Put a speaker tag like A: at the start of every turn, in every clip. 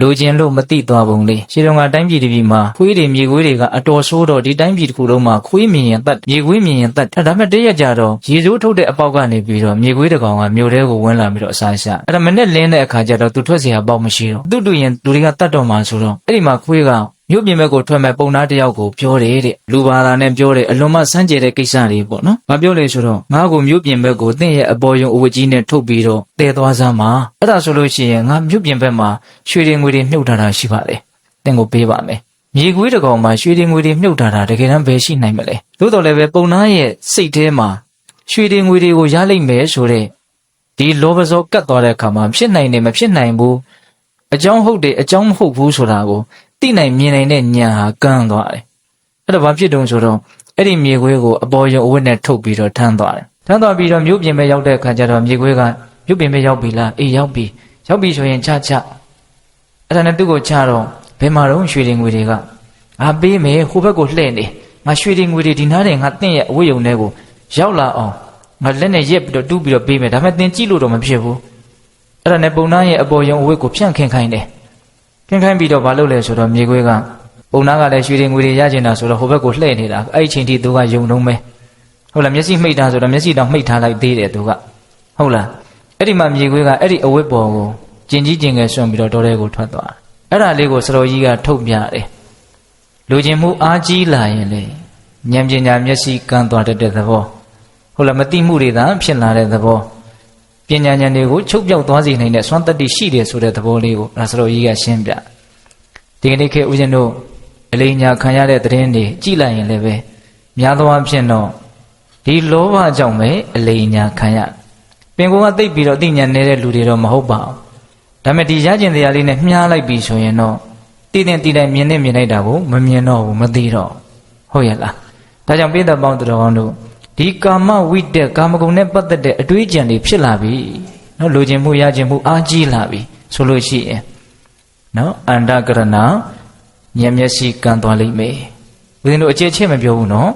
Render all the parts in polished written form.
A: လိုချင်လို့မသိသွားပုံလေးရှင်းတော့ကတိုင်းပြည်တစ်ပြည်မှာခွေးတွေမြေခွေးတွေကအတော်ဆိုးတော့ဒီတိုင်းပြည်တစ်ခုလုံးမှာခွေးမြင်ရင်တတ်မြေခွေးမြင်ရင်တတ်ဒါပေမဲ့တရက်ကြတော့ရေစိုးထုတ်တဲ့အပေါက်ကနေပြီးတော့မြေခွေးတစ်ကောင်ကမြို့ထဲကိုဝင်လာပြီးတော့အစာရှာအဲ့ဒါမနဲ့လင်းတဲ့အခါကျတော့သူထွက်เสียပေါက်မရှိတော့သူ့တူရင်လူတွေကတတ်တော့မှဆိုတော့အဲ့ဒီမှာခွေးကမြို့ပြင်ဘက်ကိုထွက်မဲ့ပုံသားတယောက်ကိုပြောတယ်တဲ့လူဘာသာနဲ့ပြောတယ်အလွန်မှစမ်းကြဲတဲ့ကိစ္စတွေပေါ့နော်။ဘာပြောလဲဆိုတော့ငါ့ကိုမြို့ပြင်ဘက်ကိုတင့်ရဲ့အပေါ်ယုံအဝတ်ကြီးနဲ့ထုတ်ပြီးတော့တည်သွားစမ်းပါအဲ့ဒါဆိုလို့ရှိရင်ငါမြို့ပြင်ဘက်မှာရွှေတွေငွေတွေမြုပ်ထားတာရှိပါတယ်။တင့်ကိုပေးပါမယ်။မြေခွေးတစ်ကောင်မှာရွှေတွေငွေတွေမြုပ်ထားတာတကယ်တမ်းဘယ်ရှိနိုင်မလဲ။သို့တော်လည်းပဲပုံသားရဲ့စိတ်ထဲမှာရွှေတွေငွေတွေကိုရလိမ့်မယ်ဆိုတဲ့ဒီလောဘဇောကတ်သွားတဲ့အခါမှာဖြစ်နိုင်တယ်မဖြစ်နိုင်ဘူးအကြောင်းဟုတ်တယ်အကြောင်းမဟုတ်ဘူးဆိုတာကိုသိနိုင်မြင်နိုင်တဲ့ဉာဏ်ဟာကန်းသွားတယ်အဲ့တော့ဘာဖြစ်တုံဆိုတော့အဲ့ဒီမြေခွေးကိုအပေါ်ယုံအဝတ်နဲ့ထုတ်ပြီးတော့ထမ်းသွားတယ်ထမ်းသွားပြီးတော့မြို့ပြင်ပဲရောက်တဲ့အခါကျတော့မြေခွေးကမြို့ပြင်ပဲရောက်ပြီလားအေးရောက်ပြီဆိုရင်ချအဲ့ဒါနဲ့သူ့ကိုချတော့ဘယ်မှာတော့ရွှေတွေငွေတွေကငါပေးမယ်ဟိုဘက်ကိုလှည့်နေငါရွှေတွေငွေတွေဒီနားတဲ့ငါတင့်ရဲ့အဝတ်ယုံတွေကိုရောက်လာအောင်ငါလက်နဲ့ရက်ပြီးတော့တူးပြီးတော့ပေးမယ်ဒါပေမဲ့တင်ကြည့်လို့တော့မဖြစ်ဘူးအဲ့ဒါနဲ့ပုံသားရဲ့အပေါ်ယုံအဝတ်ကိုဖြန့်ခင်ခိုင်းတယ်ခင်ခိုင်းပြီးတော့ဘာလုပ်လဲဆိုတော့မြေခွေးကပုံသားကလည်းရွှေတွေငွေတွေရကျင်တာဆိုတော့ဟိုဘက်ကိုလှည့်နေတာအဲ့ဒီချိန်ထိသူကယုံတော့မဲဟုတ်လားမျက်စိမှိတ်တာဆိုတော့မျက်စိတောင်မှိတ်ထားလိုက်သေးတယ်သူကဟုတ်လားအဲ့ဒီမှာမြေခွေးကအဲ့ဒီအဝတ်ပေါ်ကိုကျင်ကြီးကျင်ငယ်ဆွန့်ပြီးတော့တောထဲကိုထွက်သွားအဲ့ဒါလေးကိုစတော်ကြီးကထုတ်ပြတယ်လူချင်းမှုအားကြီးလာရင်လေဉာဏ်ပညာမျက်စိကန်းသွားတတ်တဲ့သဘောဟုတ်လားမသိမှုတွေသာဖြစ်လာတဲ့သဘောပညာဉာဏ်တွေကိုချုပ်ပြောက်သွားစေနိုင်တဲ့စွမ်းတတ္တိရှိတယ်ဆိုတဲ့သဘောလေးကိုဒါစတော်ကြီးကရှင်းပြဒီကနေ့ခေတ်ဦးဇင်းတို့အလိညာခံရတဲ့သတင်းတွေကြည့်လိုက်ရင်လည်းပဲများသောအားဖြင့်တော့ဒီလောဘကြောင့်ပဲအလိညာခံရပင်ကိုယ်ကသိပ်ပြီးတော့သိဉာဏ်နေတဲ့လူတွေတော့မဟုတ်ပါဘူးဒါပေမဲ့ဒီရကျင်တရားလေးနဲ့မြှားလိုက်ပြီဆိုရင်တော့သိတဲ့သိတိုင်းမြင်လိုက်တာကိုမမြင်တော့ဘူးမသိတော့ဟုတ်ရဲ့လားဒါကြောင့်ပိဿပေါင်းတော်ကောင်းတို့ဒီကာမဝိတက်ကာမဂုဏ်နဲ့ပတ်သက်တဲ့အတွေးကြံတွေဖြစ်လာပြီနော်လိုချင်မှုရချင်မှုအားကြီးလာပြီဆိုလို့ရှိရင်နော်အန္တကရဏဉာဏ်မျက်စိကန်းသွားလိမ့်မယ်ဦးဇင်းတို့အကျဉ်းချက်မပြောဘူးနော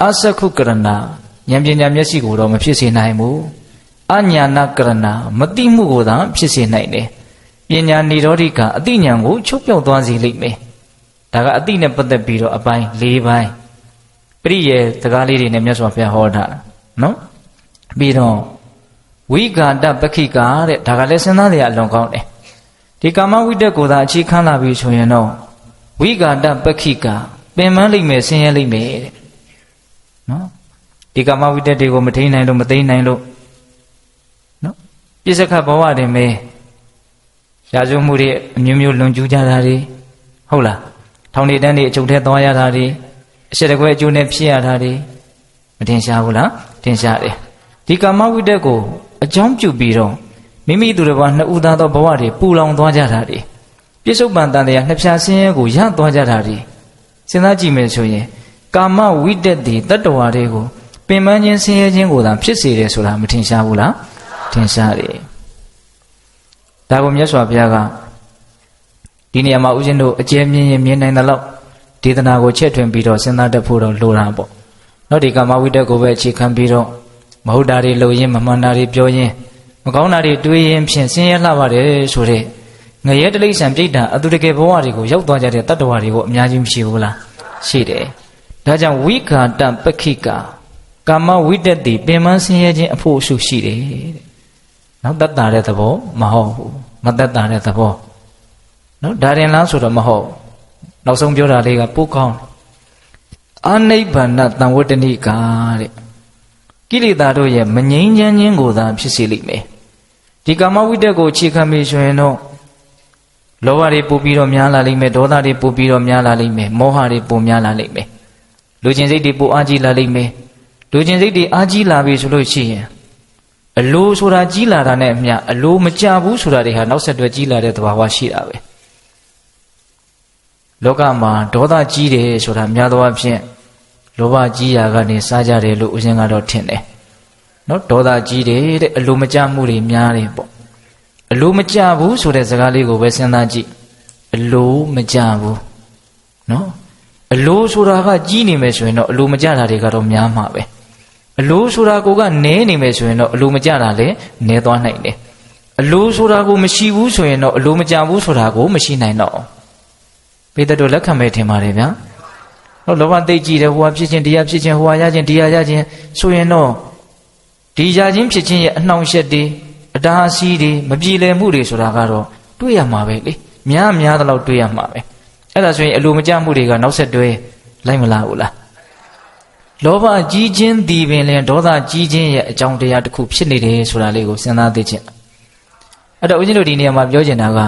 A: ်အစက္ခုကရဏဉာဏ်ပညာမျက်စိကိုတော့မဖြစ်စေနိုင်ဘူးအညာဏကရဏမသိမှုကိုသာဖြစ်စေနိုင်တယ်ပညာနိရောဓိကအသိဉာဏ်ကိုချုပ်ပြောက်သွားစေလိမ့်မယ်ဒါကအသိနဲ့ပတ်သက်ပြီးတော့အပိုင်း၄ပိုင်းပရိယေစကားလေးတွေနဲ့မြတ်စွာဘုရားဟောတာနော်ပြီးတော့ဝိဂါတပခိကာတဲ့ဒါကလည်းစဉ်းစားရအလွန်ကောင်းတယ်ဒီကာမဝိတက်ကိုသာအခြေခံလာပြီဆိုရင်တော့ဝိဂါတပခိကာပင်ပန်းလိမ့်မယ်ဆင်းရဲလိမ့်မယ်တဲ့နော်ဒီကာမဝိတက်တွေကိုမထိန်နိုင်လို့မသိနိုင်လို့နော်ပြစ္ဆခဘဝတင်ပဲရာဇဝမှုတွေအမျိုးမျိုးလွန်ကျူးကြတာတွေဟုတ်လားထောင်နေတန်းတွေအချုပ်ထဲသွားရတာတွေအရှက်တကွဲအကျိုးနဲ့ဖြစ်ရတာတွေမထင်ရှားဘူးလားထင်ရှားတယ်ဒီကာမဝိတက်ကိုအကြောင်းပြုပြီးတော့မိမိသူတစ်ပါးနှစ်ဦးသားသောဘဝတွေပူလောင်သွားကြတာတွေပြစ္ဆုတ်ပန်တန်တရားနှစ်ဖြာဆင်းရဲကိုရသွားကြတာတွေစဉ်းစားကြည့်မယ်ဆိုရင်ကာမဝိတက်ဒီတတ္တဝါတွေကိုပင်ပန်းခြင်းဆင်းရဲခြင်းကိုသာဖြစ်စေတယ်ဆိုတာမထင်ရှားဘူးလားထင်ရှားတယ်ဒါကိုမြတ်စွာဘုရားကဒီနေရာမှာဦးဇင်းတို့အကျဉ်းမြင်ရင်မြင်နိုင်တဲ့လောက်ဒေသနာကိုချက်ထွင်ပြီးတော့စဉ်းစားတတ်ဖို့တော့လိုတာပေါ့နောက်ဒီကာမဝိတက်ကိုပဲအခြေခံပြီးတော့မဟုတ်တာတွေလုပ်ရင်းမမှန်တာတွေပြောရင်းမကောင်းတာတွေတွေးရင်းဖြင့်ဆင်းရဲလှပါတယ်ဆိုတဲ့ငရဲတိရစ္ဆာန်ပြိတ္တာအတုတကယ်ဘဝတွေကိုရောက်သွားကြတဲ့တတ္တဝါတွေကိုအများကြီးမရှိဘူးလားရှိတယ်ဒါကြောင့်ဝိဂါတပခိကာကာမဝိတက်တိပင်မဆင်းရဲခြင်းအဖို့အစုရှိတယ်တဲ့နောက်တတ်တာတဲ့သဘောမဟုတ်ဘူးမတတ်တာတဲ့သဘောနော်ဒါရင်လားဆိုတော့မဟုတ်နောက်ဆုံးပြောတာလေးကပို့ကောင်းအနိဗ္ဗာန်တံဝတ္တနိကာတဲ့ကိလေသာတို့ရဲ့မငြိမ်းချမ်းခြင်းကိုသာဖြစ်စေလိမ့်မယ်ဒီကာမဝိတက်ကိုအခြေခံပြီးဆိုရင်တော့လောဘတွေပိုပြီးတော့များလာလိမ့်မယ်ဒေါသတွေပိုပြီးတော့များလာလိမ့်မယ်မောဟတွေပိုများလာလိမ့်မယ်လူချင်းစိတ်တွေပိုအားကြီးလာလိမ့်မယ်လူချင်းစိတ်တွေအားကြီးလာပြီဆိုလို့ရှိရင်အလိုဆိုတာကြီးလာတာနဲ့အမျှအလိုမကြဘူးဆိုတာတွေဟာနောက်ဆက်တွဲကြီးလာတဲ့သဘာဝရှိတာပဲလောကမှာဒေါသကြီးတယ်ဆိုတာများသောအားဖြင့်လောဘကြီးရာကနေစားကြတယ်လို့ဦးဇင်းကတော့ထင်တယ်နော်ဒေါသကြီးတယ်တဲ့အလိုမကြမှုတွေများတယ်ပေါ့အလိုမကြဘူးဆိုတဲ့စကားလေးကိုပဲစဉ်းစားကြည့်အလိုမကြဘူးနော်အလိုဆိုတာကကြီးနေမယ်ဆိုရင်တော့အလိုမကြတာတွေကတော့များမှာပဲအလိုဆိုတာကိုကနည်းနေမယ်ဆိုရင်တော့အလိုမကြတာလည်းနည်းသွားနိုင်တယ် အလိုဆိုတာကိုမရှိဘူးဆိုရင်တော့အလိုမကြဘူးဆိုတာကိုမရှိနိုင်တော့ဘိသက်တို့လက်ခံမဲ့ထင်ပါတယ်ဗျာဟုတ်လောဘသိကြည့်တယ်ဟိုဟာဖြစ်ခြင်းတရားဖြစ်ခြင်းဟိုဟာရခြင်းတရားရခြင်းဆိုရင်တော့ဒီရခြင်းဖြစ်ခြင်းရဲ့အနှောင့်အယှက်တွေအတားအဆီးတွေမပြေလည်မှုတွေဆိုတာကတော့တွေ့ရမှာပဲလေများတော့တွေ့ရမှာပဲအဲ့ဒါဆိုရင်အလိုမကျမှုတွေကနောက်ဆက်တွဲလိုက်မလာဘူးလားလောဘကြီးခြင်းဒီပင်လင်ဒေါသကြီးခြင်းရဲ့အကြောင်းတရားတစ်ခုဖြစ်နေတယ်ဆိုတာလေးကိုစဉ်းစားသိခြင်းအဲ့တော့ဦးဇင်းတို့ဒီနေရာမှာပြောချင်တာက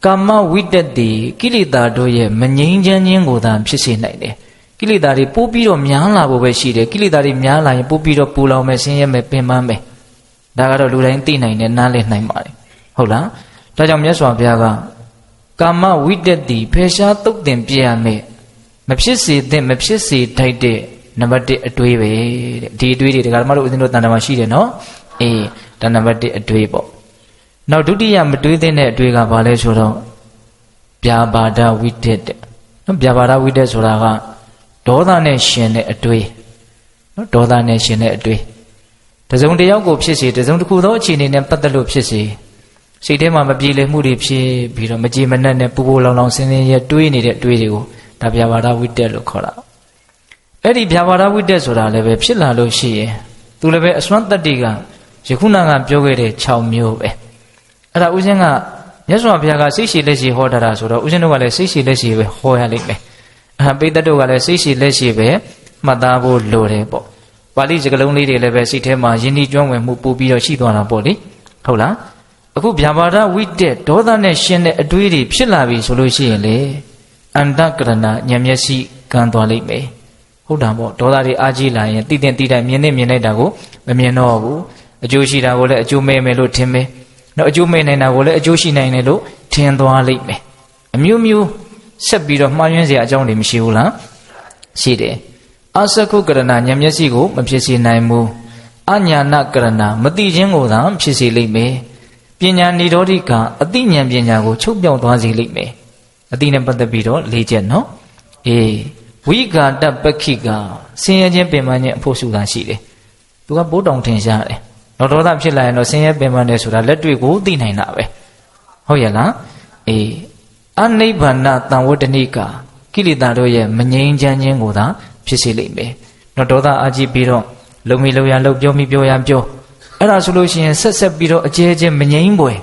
A: ကာမဝိတ္တတိကိလေသာတို့ရဲ့မငြိမ်းချမ်းခြင်းကိုသာဖြစ်စေနိုင်တယ်ကိလေသာတွေပို့ပြီးတော့များလာဖို့ပဲရှိတယ်ကိလေသာတွေများလာရင်ပို့ပြီးတော့ပူလောင်မယ်ဆင်းရဲမယ်ပင်ပန်းမယ်ဒါကတော့လူတိုင်းသိနိုင်တယ်နားလည်နိုင်ပါတယ်ဟုတ်လားဒါကြောင့်မြတ်စွာဘုရားကကာမဝိတ္တတိဖယ်ရှားသုတ်သင်ပြရမယ်မဖြစ်စေသင့်မဖြစ်စေထိုက်တဲ့နံပါတ်1အတွေးပဲတဲ့ဒီအတွေးတွေဒါကမှတို့ဦးဇင်းတို့တန်တမာရှိတယ်နော်အေးဒါနံပါတ်1အတွေးပေါ့နောက်ဒုတိယမတွေးတဲ့အတွေးကဘာလဲဆိုတော့ဗျာပါဒဝိတ္တတဲ့နော်ဗျာပါဒဝိတ္တဆိုတာကဒေါသနဲ့ရှင်တဲ့အတွေးနော်ဒေါသနဲ့ရှင်တဲ့အတွေးတစုံတစ်ယောက်ကိုဖြစ်စေတစုံတစ်ခုသောအခြေအနေနဲ့ပတ်သက်လို့ဖြစ်စေစိတ်ထဲမှာမပြေလည်မှုတွေဖြစ်ပြီးတော့မကြည်မနှက်နဲ့ပူပူလောင်လောင်ဆင်းဆင်းရဲတွေးနေတဲ့အတွေးတွေကိုဒါဗျာပါဒဝိတ္တလို့ခေါ်တာအဲ့ဒီဗျာပါဒဝိတ္တဆိုတာလည်းပဲဖြစ်လာလို့ရှိရင်သူလည်းပဲအစွမ်းတတ္တိကယခုနကပြောခဲ့တဲ့6မျိုးပဲအဲ့ဒါဦးဇင်းကမြတ်စွာဘုရားကစိတ်ရှိလက်ရှိဟောတာဆိုတော့ဦးဇင်းတို့ကလည်းစိတ်ရှိလက်ရှိပဲဟောရလိမ့်မယ်ပိဋကတ်တို့ကလည်းစိတ်ရှိလက်ရှိပဲမှတ်သားဖို့လိုတယ်ပေါ့ပါဠိစကားလုံးလေးတွေလည်းပဲစိတ်ထဲမှာယဉ်ဤကျွမ်းဝင်မှုပို့ပြီးတော့ရှိသွားတာပေါ့လေဟုတ်လားအခုဗျာပါဒဝိတ္တဒေါသနဲ့ရှင်တဲ့အတွေးတွေဖြစ်လာပြီဆိုလို့ရှိရင်လေအန္တကရဏဉာဏ်မျက်စိကန်းသွားလိမ့်မယ်ဟုတ်တာပေါ့ဒေါသတွေအားကြီးလာရင်တိတဲ့တိတိုင်းမြင်လိုက်တာကိုမမြင်တော့ဘူးအကျိုးရှိတာကိုလည်းအကျိုးမဲ့မယ်လို့ထင်မယ်နောက်အကျိုးမဲ့နိုင်တာကိုလည်းအကျိုးရှိနိုင်တယ်လို့ထင်သွားလိမ့်မယ်အမျိုးမျိုးဆက်ပြီးတော့မှားယွင်းစရာအကြောင်းတွေမရှိဘူးလားရှိတယ်အစကုကရဏဉာဏ်မျက်စိကိုမဖြစ်စေနိုင်ဘူးအညာဏကရဏမသိခြင်းကိုသာဖြစ်စေလိမ့်မယ်ပညာနိရောဓိကအသိဉာဏ်ပညာကိုချုပ်ပြောင်းသွားစေလိမ့်မယ်အသိနဲ့ပတ်သက်ပြီးတော့၄ချက်နော်အေးဝိဂါတပက္ခိကဆင်းရဲခြင်းပင်ပန်းခြင်းအဖို့စုတာရှိတယ်သူကပိုးတောင်ထင်ရှားတယ်ဒေါသဖြစ်လာရင်တော့ဆင်းရဲပင်ပန်းတယ်ဆိုတာလက်တွေ့ကိုသိနိုင်တာပဲဟုတ်ရဲ့လားအေးအနိဗ္ဗာန်တံဝတ္တနိကကိလေသာတို့ရဲ့မငြိမ်းချမ်းခြင်းကိုသာဖြစ်စေလိမ့်မယ်တော့ဒေါသအာကြီးပြီးတော့လုံမီလုံရလုံပြောမိပြောရပြောအဲ့ဒါဆိုလို့ရှိရင်ဆက်ပြီးတော့အကျဲကျဲမငြိမ်းပွယ်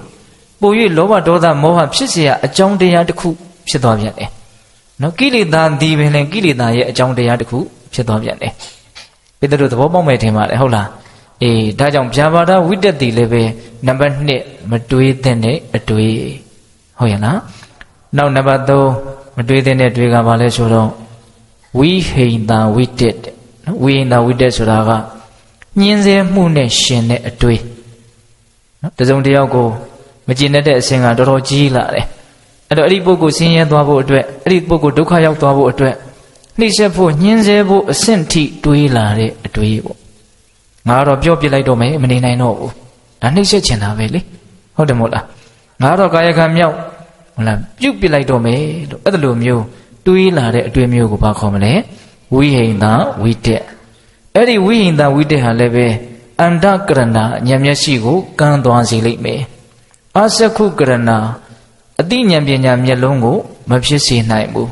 A: ပို၍လောဘဒေါသမောဟဖြစ်เสียအကြောင်းတရားတစ်ခုဖြစ်သွားပြန်တယ်နော်ကိလေသာဒီပင်လည်းကိလေသာရဲ့အကြောင်းတရားတစ်ခုဖြစ်သွားပြန်တယ်ပိတ္တတို့သဘောပေါက်မယ်ထင်ပါတယ်ဟုတ်လားအေးဒါကြောင့်ဗျာပါဒဝိတ္တတိလည်းပဲနံပါတ်1မတွေးတဲ့အတွေးဟုတ်ရဲ့လားနောက်နံပါတ်3မတွေးတဲ့အတွေးကဘာလဲဆိုတော့ဝိဟိန္တာဝိတ္တနော်ဝိဟိန္တာဝိတ္တဆိုတာကညှင်းဆဲမှုနဲ့ရှင်တဲ့အတွေးနော်တစုံတစ်ယောက်ကိုမကျင်တဲ့အဆင့်ကတော်တော်ကြီးလာတယ်အဲ့တော့အဲ့ဒီပုဂ္ဂိုလ်ဆင်းရဲသွားဖို့အတွက်အဲ့ဒီပုဂ္ဂိုလ်ဒုက္ခရောက်သွားဖို့အတွက်နှိမ့်ဆက်ဖို့ညှင်းဆဲဖို့အဆင့်ထိတွေးလာတဲ့အတွေးပေါ့ငါတော့ပြောပြလိုက်တော့မယ်မနေနိုင်တော့ဘူးဒါနှိမ့်ဆက်ချင်တာပဲလေဟုတ်တယ်မို့လားငါတော့ကာယကံမြောက်ဟုတ်လားပြုတ်ပြလိုက်တော့မယ်လို့အဲ့လိုမျိုးတွေးလာတဲ့အတွေးမျိုးကိုဘာခေါ်မလဲဝိဟိန္တာဝိတ္တအဲ့ဒီဝိဟိန္တာဝိတ္တဟာလည်းပဲအန္တကရဏဉာဏ်မျက်စိကိုကန်းသွားစေလိမ့်မယ်အစကုကရဏအသိဉာဏ်ပညာမျက်လုံးကိုမဖြစ်စေနိုင်ဘူး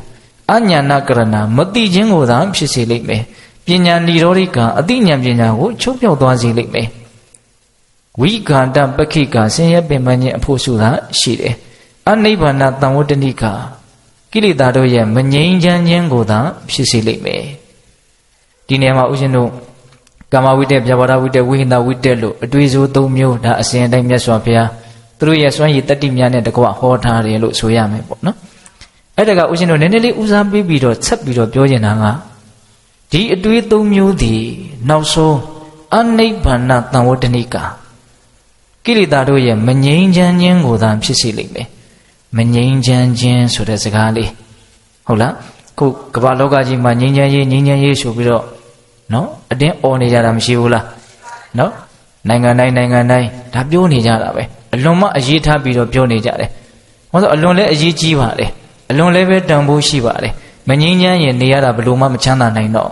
A: အညာဏကရဏမသိခြင်းကိုသာဖြစ်စေလိမ့်မယ်ပညာနိရောဓိကအသိဉာဏ်ပညာကိုချုပ်ပြောက်သွားစေလိမ့်မယ်ဝိဂါတပက္ခိကဆင်းရဲပင်ပန်းခြင်းအဖို့စုသာရှိတယ်အနိဗ္ဗာန်တံဝတ္တနိကကိလေသာတို့ရဲ့မငြိမ်းချမ်းခြင်းကိုသာဖြစ်စေလိမ့်မယ်ဒီနေရာမှာဦးဇင်းတို့ကာမဝိတ္တဗျာပါဒဝိတ္တဝိဟိန္ဒဝိတ္တလို့အတွေ့အကြုံ၃မျိုးဒါအစဉ်အတိုင်းမြတ်စွာဘုရားသူတို့ရဲ့စွမ်းရည်တတ္တိများနဲ့တကွဟောထားတယ်လို့ဆိုရမယ်ပေါ့နော်အဲ့ဒါကဦးဇင်းတို့နည်းနည်းလေးဦးစားပေးပြီးတော့ဆက်ပြီးတော့ပြောချင်တာကဒီအတွေ့၃မျိုးဒီနောက်ဆုံးအနိဗ္ဗာန်တံဝတ္တနိကကိလေသာတို့ရဲ့မငြိမ်းချမ်းခြင်းကိုသာဖြစ်စေလိမ့်မယ်မငြိမ်းချမ်းခြင်းဆိုတဲ့စကားလေးဟုတ်လားခုကမ္ဘာလောကကြီးမှာငြိမ်းချမ်းရေးဆိုပြီးတော့နော်အတင်းអော်နေကြတာမရှိဘူးလားနော်နိုင်ငံတိုင်းဒါပြောနေကြတာပဲအလွန်မှအရေးထားပြီးတော့ပြောနေကြတယ်ဟောဆိုအလွန်လည်းအရေးကြီးပါတယ်အလွန်လည်းပဲတန်ဖိုးရှိပါတယ်မငြိမ်းချမ်းရင်နေရတာဘယ်လိုမှမချမ်းသာနိုင်တော့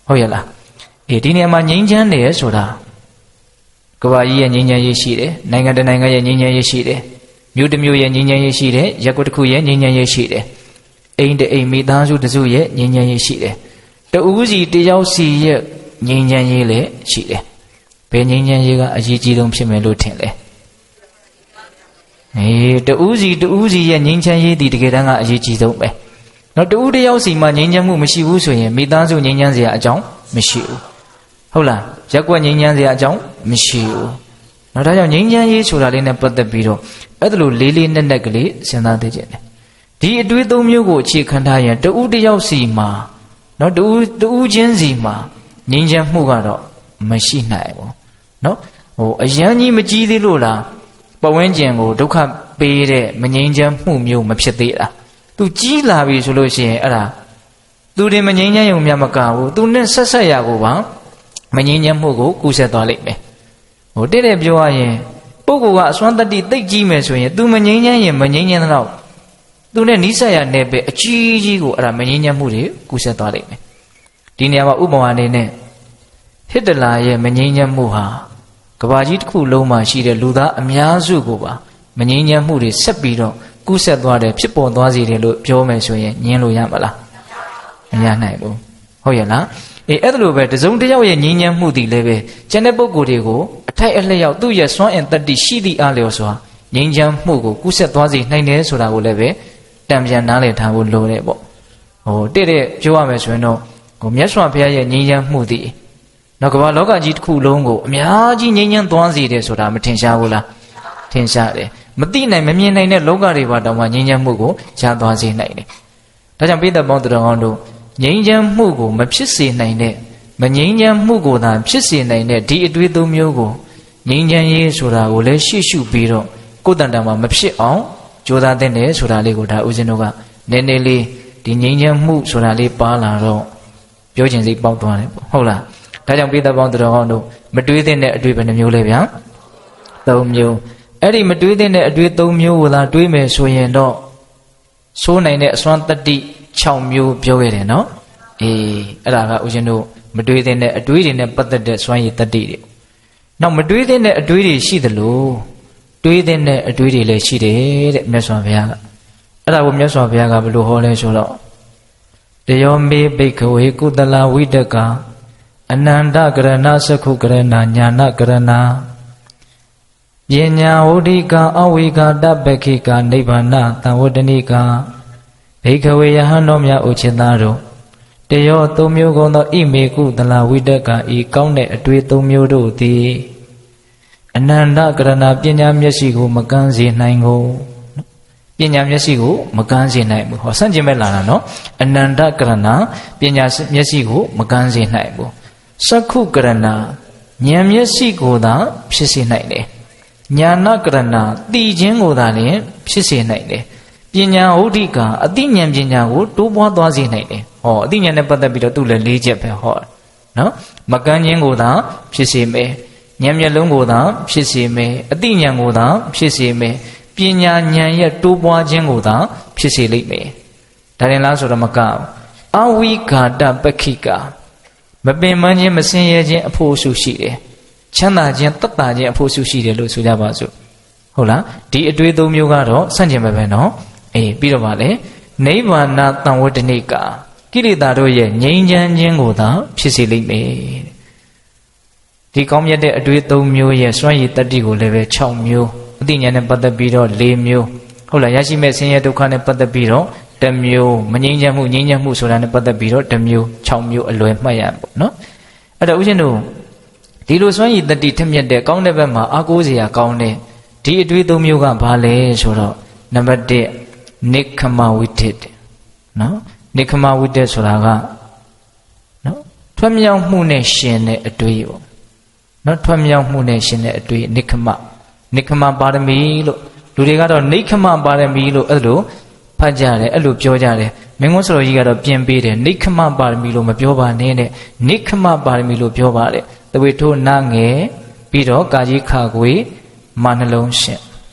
A: ဟုတ်ရဲ့လားအေးဒီနေရာမှာငြိမ်းချမ်းတယ်ဆိုတာ ကဘာကြီးရဲ့ငြိမ်းချမ်းရေးရှိတယ်နိုင်ငံတနိုင်ငံရဲ့ငြိမ်းချမ်းရေးရှိတယ်မြို့တစ်မြို့ရဲ့ငြိမ်းချမ်းရေးရှိတယ်ရပ်ကွက်တစ်ခုရဲ့ငြိမ်းချမ်းရေးရှိတယ်အိမ်တစ်အိမ်မိသားစုတစ်စုရဲ့ငြိမ်းချမ်းရေးရှိတယ်တဦးစီတယောက်စီရဲ့ငြိမ်းချမ်းရေးလည်းရှိတယ်ဘယ်ငြိမ်းချမ်းရေးကအရေးကြီးဆုံးဖြစ်မယ်လို့ထင်လဲတဦးစီရဲ့ငြိမ်းချမ်းရေးဒီတကယ်တမ်းကအရေးကြီးဆုံးပဲနော်တဦးတယောက်စီမှာငြိမ်းချမ်းမှုမရှိဘူးဆိုရင်မိသားစုငြိမ်းချမ်းစရာအကြောင်းမရှိဘူးဟုတ်လားရက်ကွက်ငြိမ်းချမ်းစရာအကြောင်းမရှိဘူးနော်ဒါကြောင့်ငြိမ်းချမ်းရေးဆိုတာလေးနဲ့ပတ်သက်ပြီးတော့အဲ့ဒါလိုလေးလေးနက်နက်ကလေးစဉ်းစားသိခြင်းတယ်ဒီအတွေးသုံးမျိုးကိုအခြေခံထားရင်တဦးတယောက်စီမှာနော်တဦးချင်းစီမှာငြိမ်းချမ်းမှုကတော့မရှိနိုင်ဘူးနော်အရန်ကြီးမကြီးသေးလို့လားပဝန်းကျင်ကိုဒုက္ခပေးတဲ့မငြိမ်းချမ်းမှုမျိုးမဖြစ်သေးတာသူကြီးလာပြီဆိုလို့ရှိရင်အဲ့ဒါသူတွေမငြိမ်းချမ်းရုံမျှမကဘူးသူနဲ့ဆက်ဆက်ရကိုပါမငြိမ်းချမ်းမှုကိုကူးဆက်သွားလိမ့်မယ်တဲ့ပြောရရင်ပုဂ္ဂိုလ်ကအစွမ်းတတ္တိသိပ်ကြီးမယ်ဆိုရင်သူမငြိမ်းချမ်းရင်မငြိမ်းချမ်းတော့သူနဲ့နိစ္စရနယ်ပဲအကြီးကြီးကိုအဲ့ဒါမငြိမ်းချမ်းမှုတွေကူးဆက်သွားလိမ့်မယ်ဒီနေရာမှာဥပမာအနေနဲ့ဟစ်တလာရဲ့မငြိမ်းချမ်းမှုဟာကဘာကြီးတစ်ခုလုံးမှာရှိတဲ့လူသားအများစုကိုပါမငြိမ်းချမ်းမှုတွေဆက်ပြီးတော့ကူးဆက်သွားတယ်ဖြစ်ပေါ်သွားစေတယ်လို့ပြောမယ်ဆိုရင်ညင်းလို့ရမလားမရနိုင်ဘူးဟုတ်ရဲ့လားအဲ့ဒါလိုပဲတစုံတစ်ယောက်ရဲ့ငြိမ်းချမ်းမှုတည်လည်းပဲကျန်တဲ့ပုဂ္ဂိုလ်တွေကိုအထိုက်အလျောက်သူ့ရဲ့စွမ်းအင်တတ္တိရှိသည့်အားလျော်စွာငြိမ်းချမ်းမှုကိုကူးဆက်သွားစေနိုင်တယ်ဆိုတာကိုလည်းပဲတံပြန်နားလည်ထားဖို့လိုတယ်ပေါ့တဲ့ပြောရမယ်ဆိုရင်တော့မြတ်စွာဘုရားရဲ့ငြိမ်းချမ်းမှုတည်နောက်ကမ္ဘာလောကကြီးတစ်ခုလုံးကိုအများကြီးငြိမ်းချမ်းသွားစေတယ်ဆိုတာမထင်ရှားဘူးလားထင်ရှားတယ်မသိနိုင်မမြင်နိုင်တဲ့လောကတွေပါတောင်မှငြိမ်းချမ်းမှုကိုရသွားစေနိုင်တယ်ဒါကြောင့်ပိဋကပေါင်းတော်ကောင်းတို့ငြိမ်းချမ်းမှုကိုမဖြစ်စေနိုင်တဲ့မငြိမ်းချမ်းမှုကိုသာဖြစ်စေနိုင်တဲ့ဒီအတွေ့အသုံးမျိုးကိုငြိမ်းချမ်းရေးဆိုတာကိုလည်းရှေ့ရှုပြီးတော့ကိုယ်တန်တန်မှာမဖြစ်အောင်ကြိုးစားသင့်တယ်ဆိုတာလေးကိုဒါဦးဇင်းတို့ကနည်းနည်းလေးဒီငြိမ်းချမ်းမှုဆိုတာလေးပါလာတော့ပြောချင်စိတ်ပေါက်သွားတယ်ပေါ့ဟုတ်လားဒါကြောင့်ပိဋကပေါင်းတော်ကောင်းတို့မတွေးသင့်တဲ့အတွေ့ဘယ်နှမျိုးလဲဗျာ၃မျိုးအဲ့ဒီမတွေးတဲ့အတွေ့၃မျိုးကိုသာတွေးမယ်ဆိုရင်တော့ဆိုးနိုင်တဲ့အစွမ်းတတ္တိ6မျိုးပြောခဲ့တယ်နော်အဲ့ဒါကဦးဇင်းတို့မတွေးတဲ့အတွေ့တွေနဲ့ပတ်သက်တဲ့စွမ်းရည်တတ္တိတွေနောက်မတွေးတဲ့အတွေ့တွေရှိသလိုတွေးတဲ့အတွေ့တွေလည်းရှိတယ်တဲ့မြတ်စွာဘုရားကအဲ့ဒါကိုမြတ်စွာဘုရားကဘယ်လိုဟောလဲဆိုတော့တယောမေဘိက္ခဝေကုသလဝိတကအနန္တကရဏသက္ခုကရဏညာဏကရဏပညာဝဋ္ဌိကအဝိကတပက္ခိကနိဗ္ဗာနသံဝတ္တနိကဘိက္ခဝေယဟန်တော်များဥချစ်သားတို့တယောသုံးမျိုးကုန်သောဣမေကုသလဝိတကဤကောင်းတဲ့အတွေ့သုံးမျိုးတို့သည်အနန္တကရဏပညာမျက်စိကိုမကန်းစေနိုင်ကိုပညာမျက်စိကိုမကန်းစေနိုင်ဘူးဟောဆန့်ကျင်မဲ့လာတာနော်အနန္တကရဏပညာမျက်စိကိုမကန်းစေနိုင်ဘူးသက္ခုကရဏဉာဏ်မျက်စိကိုသာဖြစ်စေနိုင်တယ်ညာဏကရဏသိခြင်းကိုသာလည်းဖြစ်စေနိုင်တယ်ပညာဝဋ္ဌိကအသိဉာဏ်ပညာကိုတိုးပွားသွားစေနိုင်တယ်အသိဉာဏ်နဲ့ပတ်သက်ပြီးတော့သူ့လည်း၄ချက်ပဲဟောနော်မကန်းခြင်းကိုသာဖြစ်စေမယ်ဉာဏ်မျက်လုံးကိုသာဖြစ်စေမယ်အသိဉာဏ်ကိုသာဖြစ်စေမယ်ပညာဉာဏ်ရဲ့တိုးပွားခြင်းကိုသာဖြစ်စေလိမ့်မယ်ဒါရင်လားဆိုတော့မကအဝိဃာတပက္ခိကမပင်ပန်းခြင်းမစင်ရဲခြင်းအဖို့အဆုရှိတယ်ချမ်းသာခြင်းတတ်တာခြင်းအဖို့အဆုရှိတယ်လို့ဆိုကြပါစို့ဟုတ်လားဒီအတွေ့၃မျိုးကတော့ဆန့်ကျင်ပဲနော်ပြီးတော့ဗာလေနိဗ္ဗာနသံဝတ္တနိကကိလေသာတို့ရဲ့ငြိမ်းချမ်းခြင်းကိုသာဖြစ်စေလိမ့်မယ်ဒီကောင်းမြတ်တဲ့အတွေ့၃မျိုးရဲ့စွမ်းရည်တတ္တိကိုလည်းပဲ6မျိုးအသိဉာဏ်နဲ့ပတ်သက်ပြီးတော့4မျိုးဟုတ်လားရရှိမဲ့ဆင်းရဲဒုက္ခနဲ့ပတ်သက်ပြီးတော့1မျိုးမငြိမ်းချမ်းမှုငြိမ်းချမ်းမှုဆိုတာနဲ့ပတ်သက်ပြီးတော့1မျိုး6မျိုးအလွယ်မှတ်ရပေါ့နော်အဲ့တော့ဦးဇင်းတို့ဒီလိုစွမ်းရည်တတ္တိထက်မြက်တဲ့ကောင်းတဲ့ဘက်မှာအားကိုးစရာကောင်းတဲ့ဒီအတွေ့၃မျိုးကဘာလဲဆိုတော့နံပါတ်1နိက္ခမဝိတ္တနော်နိက္ခမဝိတ္တဆိုတာကနော်ထွတ်မြောက်မှုနဲ့ရှင်တဲ့အတွေ့ပေါ့နော်ထွတ်မြောက်မှုနဲ့ရှင်တဲ့အတွေ့နိက္ခမပါရမီလို့လူတွေကတော့နိက္ခမပါရမီလို့အဲ့လိုဖတ်ကြတယ်အဲ့လိုပြောကြတယ်မင်းကုန်းစတော်ကြီးကတော့ပြင်ပေးတယ်နိက္ခမပါရမီလို့မပြောပါနဲ့တဲ့နိက္ခမပါရမီလို့ပြောပါတဲ့တဝေထိုးနာငယ်ပြီးတော့ကာကြီးခါခွေမာနှလုံးရှင်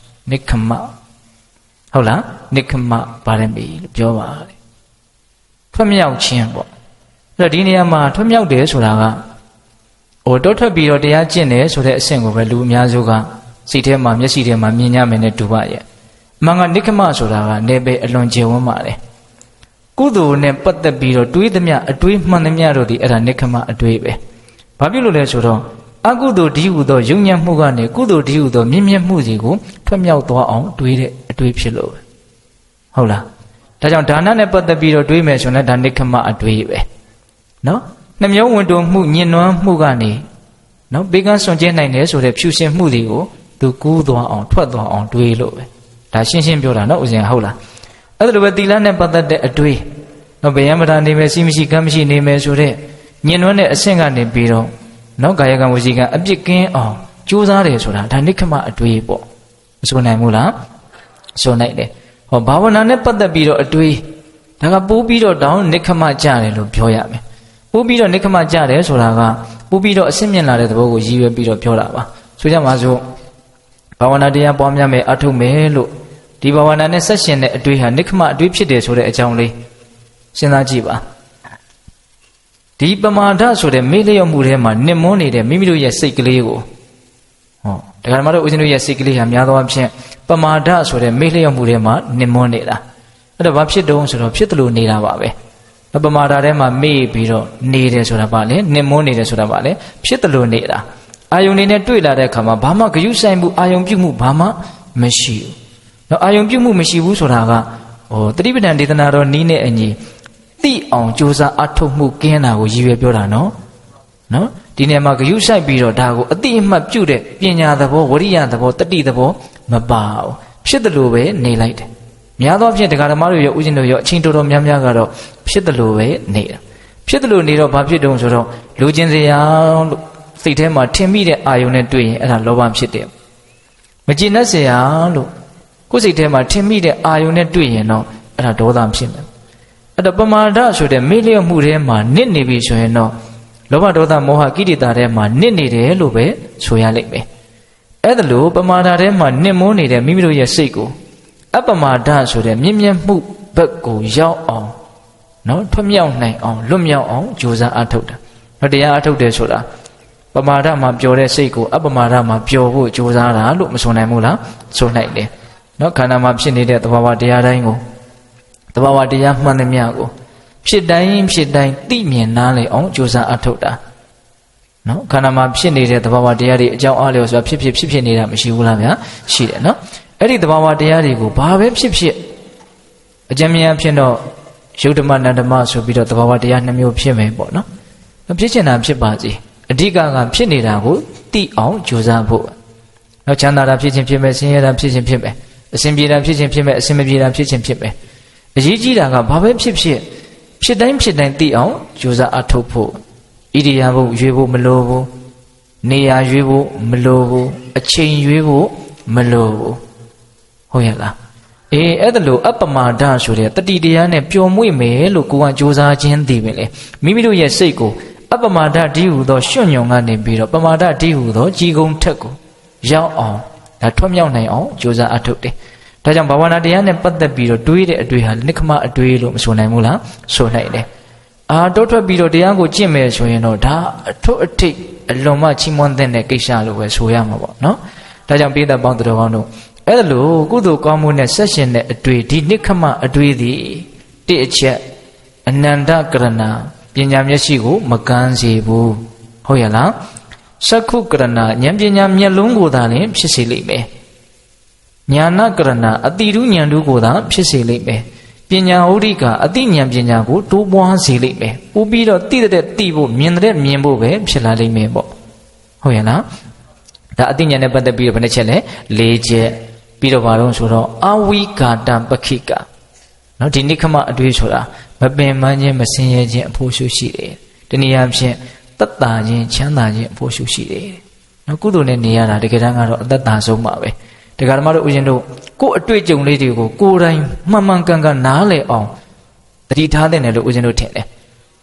A: နိက္ခမဟုတ်လားနိက္ခမပါရမီလို့ပြောပါတယ်ထွတ်မြောက်ခြင်းပေါ့အဲ့တော့ဒီနေရာမှာထွတ်မြောက်တယ်ဆိုတာက တောထွက်ပြီးတော့တရားကျင့်တယ်ဆိုတဲ့အဆင့်ကိုပဲလူအများစုကစိတ်ထဲမှာမျက်စိထဲမှာမြင်ကြမယ်နဲ့တူပါရဲ့အမှန်ကနိက္ခမဆိုတာကနေပဲအလွန်ကျေဝန်းပါတယ်ကုသိုလ်နဲ့ပတ်သက်ပြီးတော့တွေးသမျှအတွေးမှန်သမျှတို့ဒီအဲ့ဒါနိက္ခမအတွေးပဲဘာဖြစ်လို့လဲဆိုတော့အကုသိုလ်ဒီဟုသောယုံညံ့မှုကနေကုသိုလ်ဒီဟုသောမြင့်မြတ်မှုစီကိုထွတ်မြောက်သွားအောင်တွေးတဲ့အတွေးဖြစ်လို့ပဲဟုတ်လားဒါကြောင့်ဒါနနဲ့ပတ်သက်ပြီးတော့တွေးမယ်ဆိုရင်ဒါနိက္ခမအတွေးပဲနော်နှမျိုးဝင်တုံမှုညင်နွမ်းမှုကနေနော်ဘေးကန်းစွန့်ကျဲနိုင်တယ်ဆိုတဲ့ဖြူရှင်မှုတွေကိုသူကူးသွားအောင်ထွက်သွားအောင်တွေးလို့ပဲဒါရှင်းရှင်းပြောတာနော်ဦးဇင်ဟုတ်လားအဲ့ဒါလိုပဲသီလနဲ့ပတ်သက်တဲ့အတွေးနော်ဗျယံပဒနေမယ်စီမရှိကမ်းမရှိနေမယ်ဆိုတဲ့ညင်နွမ်းတဲ့အဆင့်ကနေပြီးတော့နော်ကာယကံဝစီကံအပြစ်ကင်းအောင်ကြိုးစားတယ်ဆိုတာဒါနိက္ခမအတွေးပေါ့မဆိုနိုင်ဘူးလားဆိုနိုင်တယ်ဟောဘာဝနာနဲ့ပတ်သက်ပြီးတော့အတွေးဒါကပိုးပြီးတော့တောင်းနိက္ခမကြတယ်လို့ပြောရမယ်ပိုးပြီးတော့နိက္ခမကြတယ်ဆိုတာကပိုးပြီးတော့အစစ်မြင့်လာတဲ့သဘောကိုရည်ရွယ်ပြီးတော့ပြောတာပါဆိုကြပါစို့ဘာဝနာတရားပွားများမယ်အထုတ်မယ်လို့ဒီဘာဝနာနဲ့ဆက်ရှင်တဲ့အတွေးဟာနိက္ခမအတွေးဖြစ်တယ်ဆိုတဲ့အကြောင်းလေးစဉ်းစားကြည့်ပါဒီပမာဒဆိုတဲ့မေ့လျော့မှုထဲမှာနစ်မွန်းနေတဲ့မိမိတို့ရဲ့စိတ်ကလေးကိုဟောတရားဓမ္မတို့ဦးဇင်းတို့ရဲ့စိတ်ကလေးဟာများသောအားဖြင့်ပမာဒဆိုတဲ့မေ့လျော့မှုထဲမှာနစ်မွန်းနေတာအဲ့တော့ဘာဖြစ်တုံးဆိုတော့ဖြစ်တယ်လို့နေတာပါပဲပမာဒထဲမှာမေ့ပြီးတော့နေတယ်ဆိုတာပါလေနစ်မွန်းနေတယ်ဆိုတာပါလေဖြစ်တယ်လို့နေတာအာယုန်နေနဲ့တွေ့လာတဲ့အခါမှာဘာမှဂရုစိုက်မှုအာယုန်ပြုမှုဘာမှမရှိဘူးနော်အာယုန်ပြုမှုမရှိဘူးဆိုတာကတတိပဋ္ဌာန်ဒေသနာတော်နီးနဲ့အညီသိအောင်ကြိုးစားအထုတ်မှုကင်းတာကိုရည်ရွယ်ပြောတာနော်ဒီနေရာမှာဂရုစိုက်ပြီးတော့ဒါကိုအတိအမှတ်ပြုတဲ့ပညာသဘောဝရိယသဘောတတိသဘောမပါဘူးဖြစ်တယ်လို့ပဲနေလိုက်တယ်များသောအားဖြင့်တရားဓမ္မတို့ရောဥစဉ်တို့ရောအချင်းတော်တော်များများကတော့ဖြစ်တယ်လို့ပဲနေတာဖြစ်တယ်လို့နေတော့ဘာဖြစ်တုံးဆိုတော့လူချင်းစရာလို့စိတ်ထဲမှာထင်မိတဲ့အာယုန်နဲ့တွေ့ရင်အဲ့ဒါလောဘဖြစ်တယ်မကျေနပ်စရာလို့ကိုယ်စိတ်ထဲမှာထင်မိတဲ့အာယုန်နဲ့တွေ့ရင်တော့အဲ့ဒါဒေါသဖြစ်မယ်အဲ့တော့ပမာဒဆိုတဲ့မေ့လျော့မှုထဲမှာနစ်နေပြီဆိုရင်တော့လောဘဒေါသမောဟကိလေသာထဲမှာနစ်နေတယ်လို့ပဲဆိုရလိမ့်မယ်အဲ့ဒါလို့ပမာဒထဲမှာနစ်မွန်းနေတဲ့မိမိတို့ရဲ့စိတ်ကိုအပမာဒဆိုတဲ့မြင့်မြတ်မှုဘက်ကိုရောက်အောင်နော်ထွတ်မြောက်နိုင်အောင်လွတ်မြောက်အောင်ကြိုးစားအထုတ်တာတရားအထုတ်တယ်ဆိုတာပမာဒမှာပျော်တဲ့စိတ်ကိုအပမာဒမှာပျော်ဖို့ကြိုးစားတာလို့မဆိုနိုင်ဘူးလားဆိုနိုင်တယ်နော်ခန္ဓာမှာဖြစ်နေတဲ့သဘာဝတရားတိုင်းကိုသဘာဝတရားမှန်သမျှကိုဖြစ်တိုင်းသိမြင်နားလည်အောင်ကြိုးစားအထုတ်တာနော်ခန္ဓာမှာဖြစ်နေတဲ့သဘာဝတရားတွေအကြောင်းအားလျော်ဆိုတာဖြစ်နေတာမရှိဘူးလားဗျာရှိတယ်နော်အဲ့ဒီသဘာဝတရားတွေကိုဘာပဲဖြစ်အကျဉ်းများဖြစ်တော့ယုတ်ဓမ္မနန္ဓမ္မဆိုပြီးတော့သဘာဝတရားနှမျိုးဖြစ်မယ်ပေါ့နော်ဖြစ်ချင်တာဖြစ်ပါစေအဓိကဖြစ်နေတာကိုသိအောင်ကြိုးစားဖို့နောက်ချမ်းသာတာဖြစ်ခြင်းဖြစ်မယ်ဆင်းရဲတာဖြစ်ခြင်းဖြစ်မယ်အစဉ်ပြေတာဖြစ်ခြင်းဖြစ်မယ်အစဉ်မပြေတာဖြစ်ခြင်းဖြစ်မယ်အရေးကြီးတာကဘာပဲဖြစ်တိုင်းသိအောင်ကြိုးစားအထုတ်ဖို့ဣရိယာပုရွေးဖို့မလိုဘူးနေရာရွေးဖို့မလိုဘူးအချိန်ရွေးဖို့မလိုဘူးဟုတ်ရဲ့လားအဲ့ဒါလို့အပမာဒဆိုတဲ့တတိတရားနဲ့ပျော်မွေ့မယ်လို့ကိုယ်ကကြိုးစားခြင်းသိပဲလေမိမိတို့ရဲ့စိတ်ကိုအပမာဒဒီဟုသောရွှွညွန်ကနေပြီးတော့ပမာဒဒီဟုသောကြီးကုန်းထက်ကိုရောက်အောင်ဒါထွတ်မြောက်နိုင်အောင်ကြိုးစားအထုတ်တယ်ဒါကြောင့်ဘာဝနာတရားနဲ့ပတ်သက်ပြီးတော့တွေးတဲ့အတွေ့ဟာနိက္ခမအတွေ့လို့မဆိုနိုင်ဘူးလားဆိုနိုင်တယ်တောထွက်ပြီးတော့တရားကိုကျင့်မယ်ဆိုရင်တော့ဒါအထွတ်အထိပ်အလွန်မှချီးမွမ်းတဲ့ကိစ္စလို့ပဲဆိုရမှာပေါ့နော်ဒါကြောင့်ပိဋကပေါင်းတော်ကောင်းတို့အဲ့ဒါလို့ကုသိုလ်ကောင်းမှုနဲ့ဆက်ရှင်တဲ့အတွေ့ဒီနိက္ခမအတွေ့သည်တိအချက်အနန္တကရဏပညာမျက်စိကိုမကန်းစေဘူးဟုတ်ရဲ့လားစက္ခုကရဏဉာဏ်ပညာမျက်လုံးကိုသာလျှင်ဖြစ်စေလိမ့်မယ်ညာနာကရဏအတိရုဉာဏ်တို့ကိုသာဖြစ်စေလိမ့်မယ်ပညာဥဒိကအတိဉာဏ်ပညာကိုတိုးပွားစေလိမ့်မယ်ပို့ပြီးတော့သိတဲ့သိဖို့မြင်တဲ့မြင်ဖို့ပဲဖြစ်လာလိမ့်မယ်ပေါ့ဟုတ်ရဲ့လားဒါအတိဉာဏ်နဲ့ပတ်သက်ပြီးတော့ဘယ်နှချက်လဲ၄ချက်ပြီးတော့ဘာလို့ဆိုတော့အဝိကာတံပခိကနော်ဒီနိခမအတွေ့ဆိုတာမပင်ပန်းခြင်းမစင်ရဲခြင်းအဖို့ရှုရှိတယ်တနည်းအားဖြင့်သက်သာခြင်းချမ်းသာခြင်းအဖို့ရှုရှိတယ်နော်ကုသိုလ်နဲ့နေရတာတကယ်တမ်းကတော့အသက်သာဆုံးပါပဲတရားဓမ္မတို့ဦးဇင်းတို့ကိုယ်အတွေ့အကြုံလေးတွေကိုကိုယ်တိုင်မှန်ကန်နားလည်အောင်တတိထားတဲ့နယ်လို့ဦးဇင်းတို့ထင်တယ်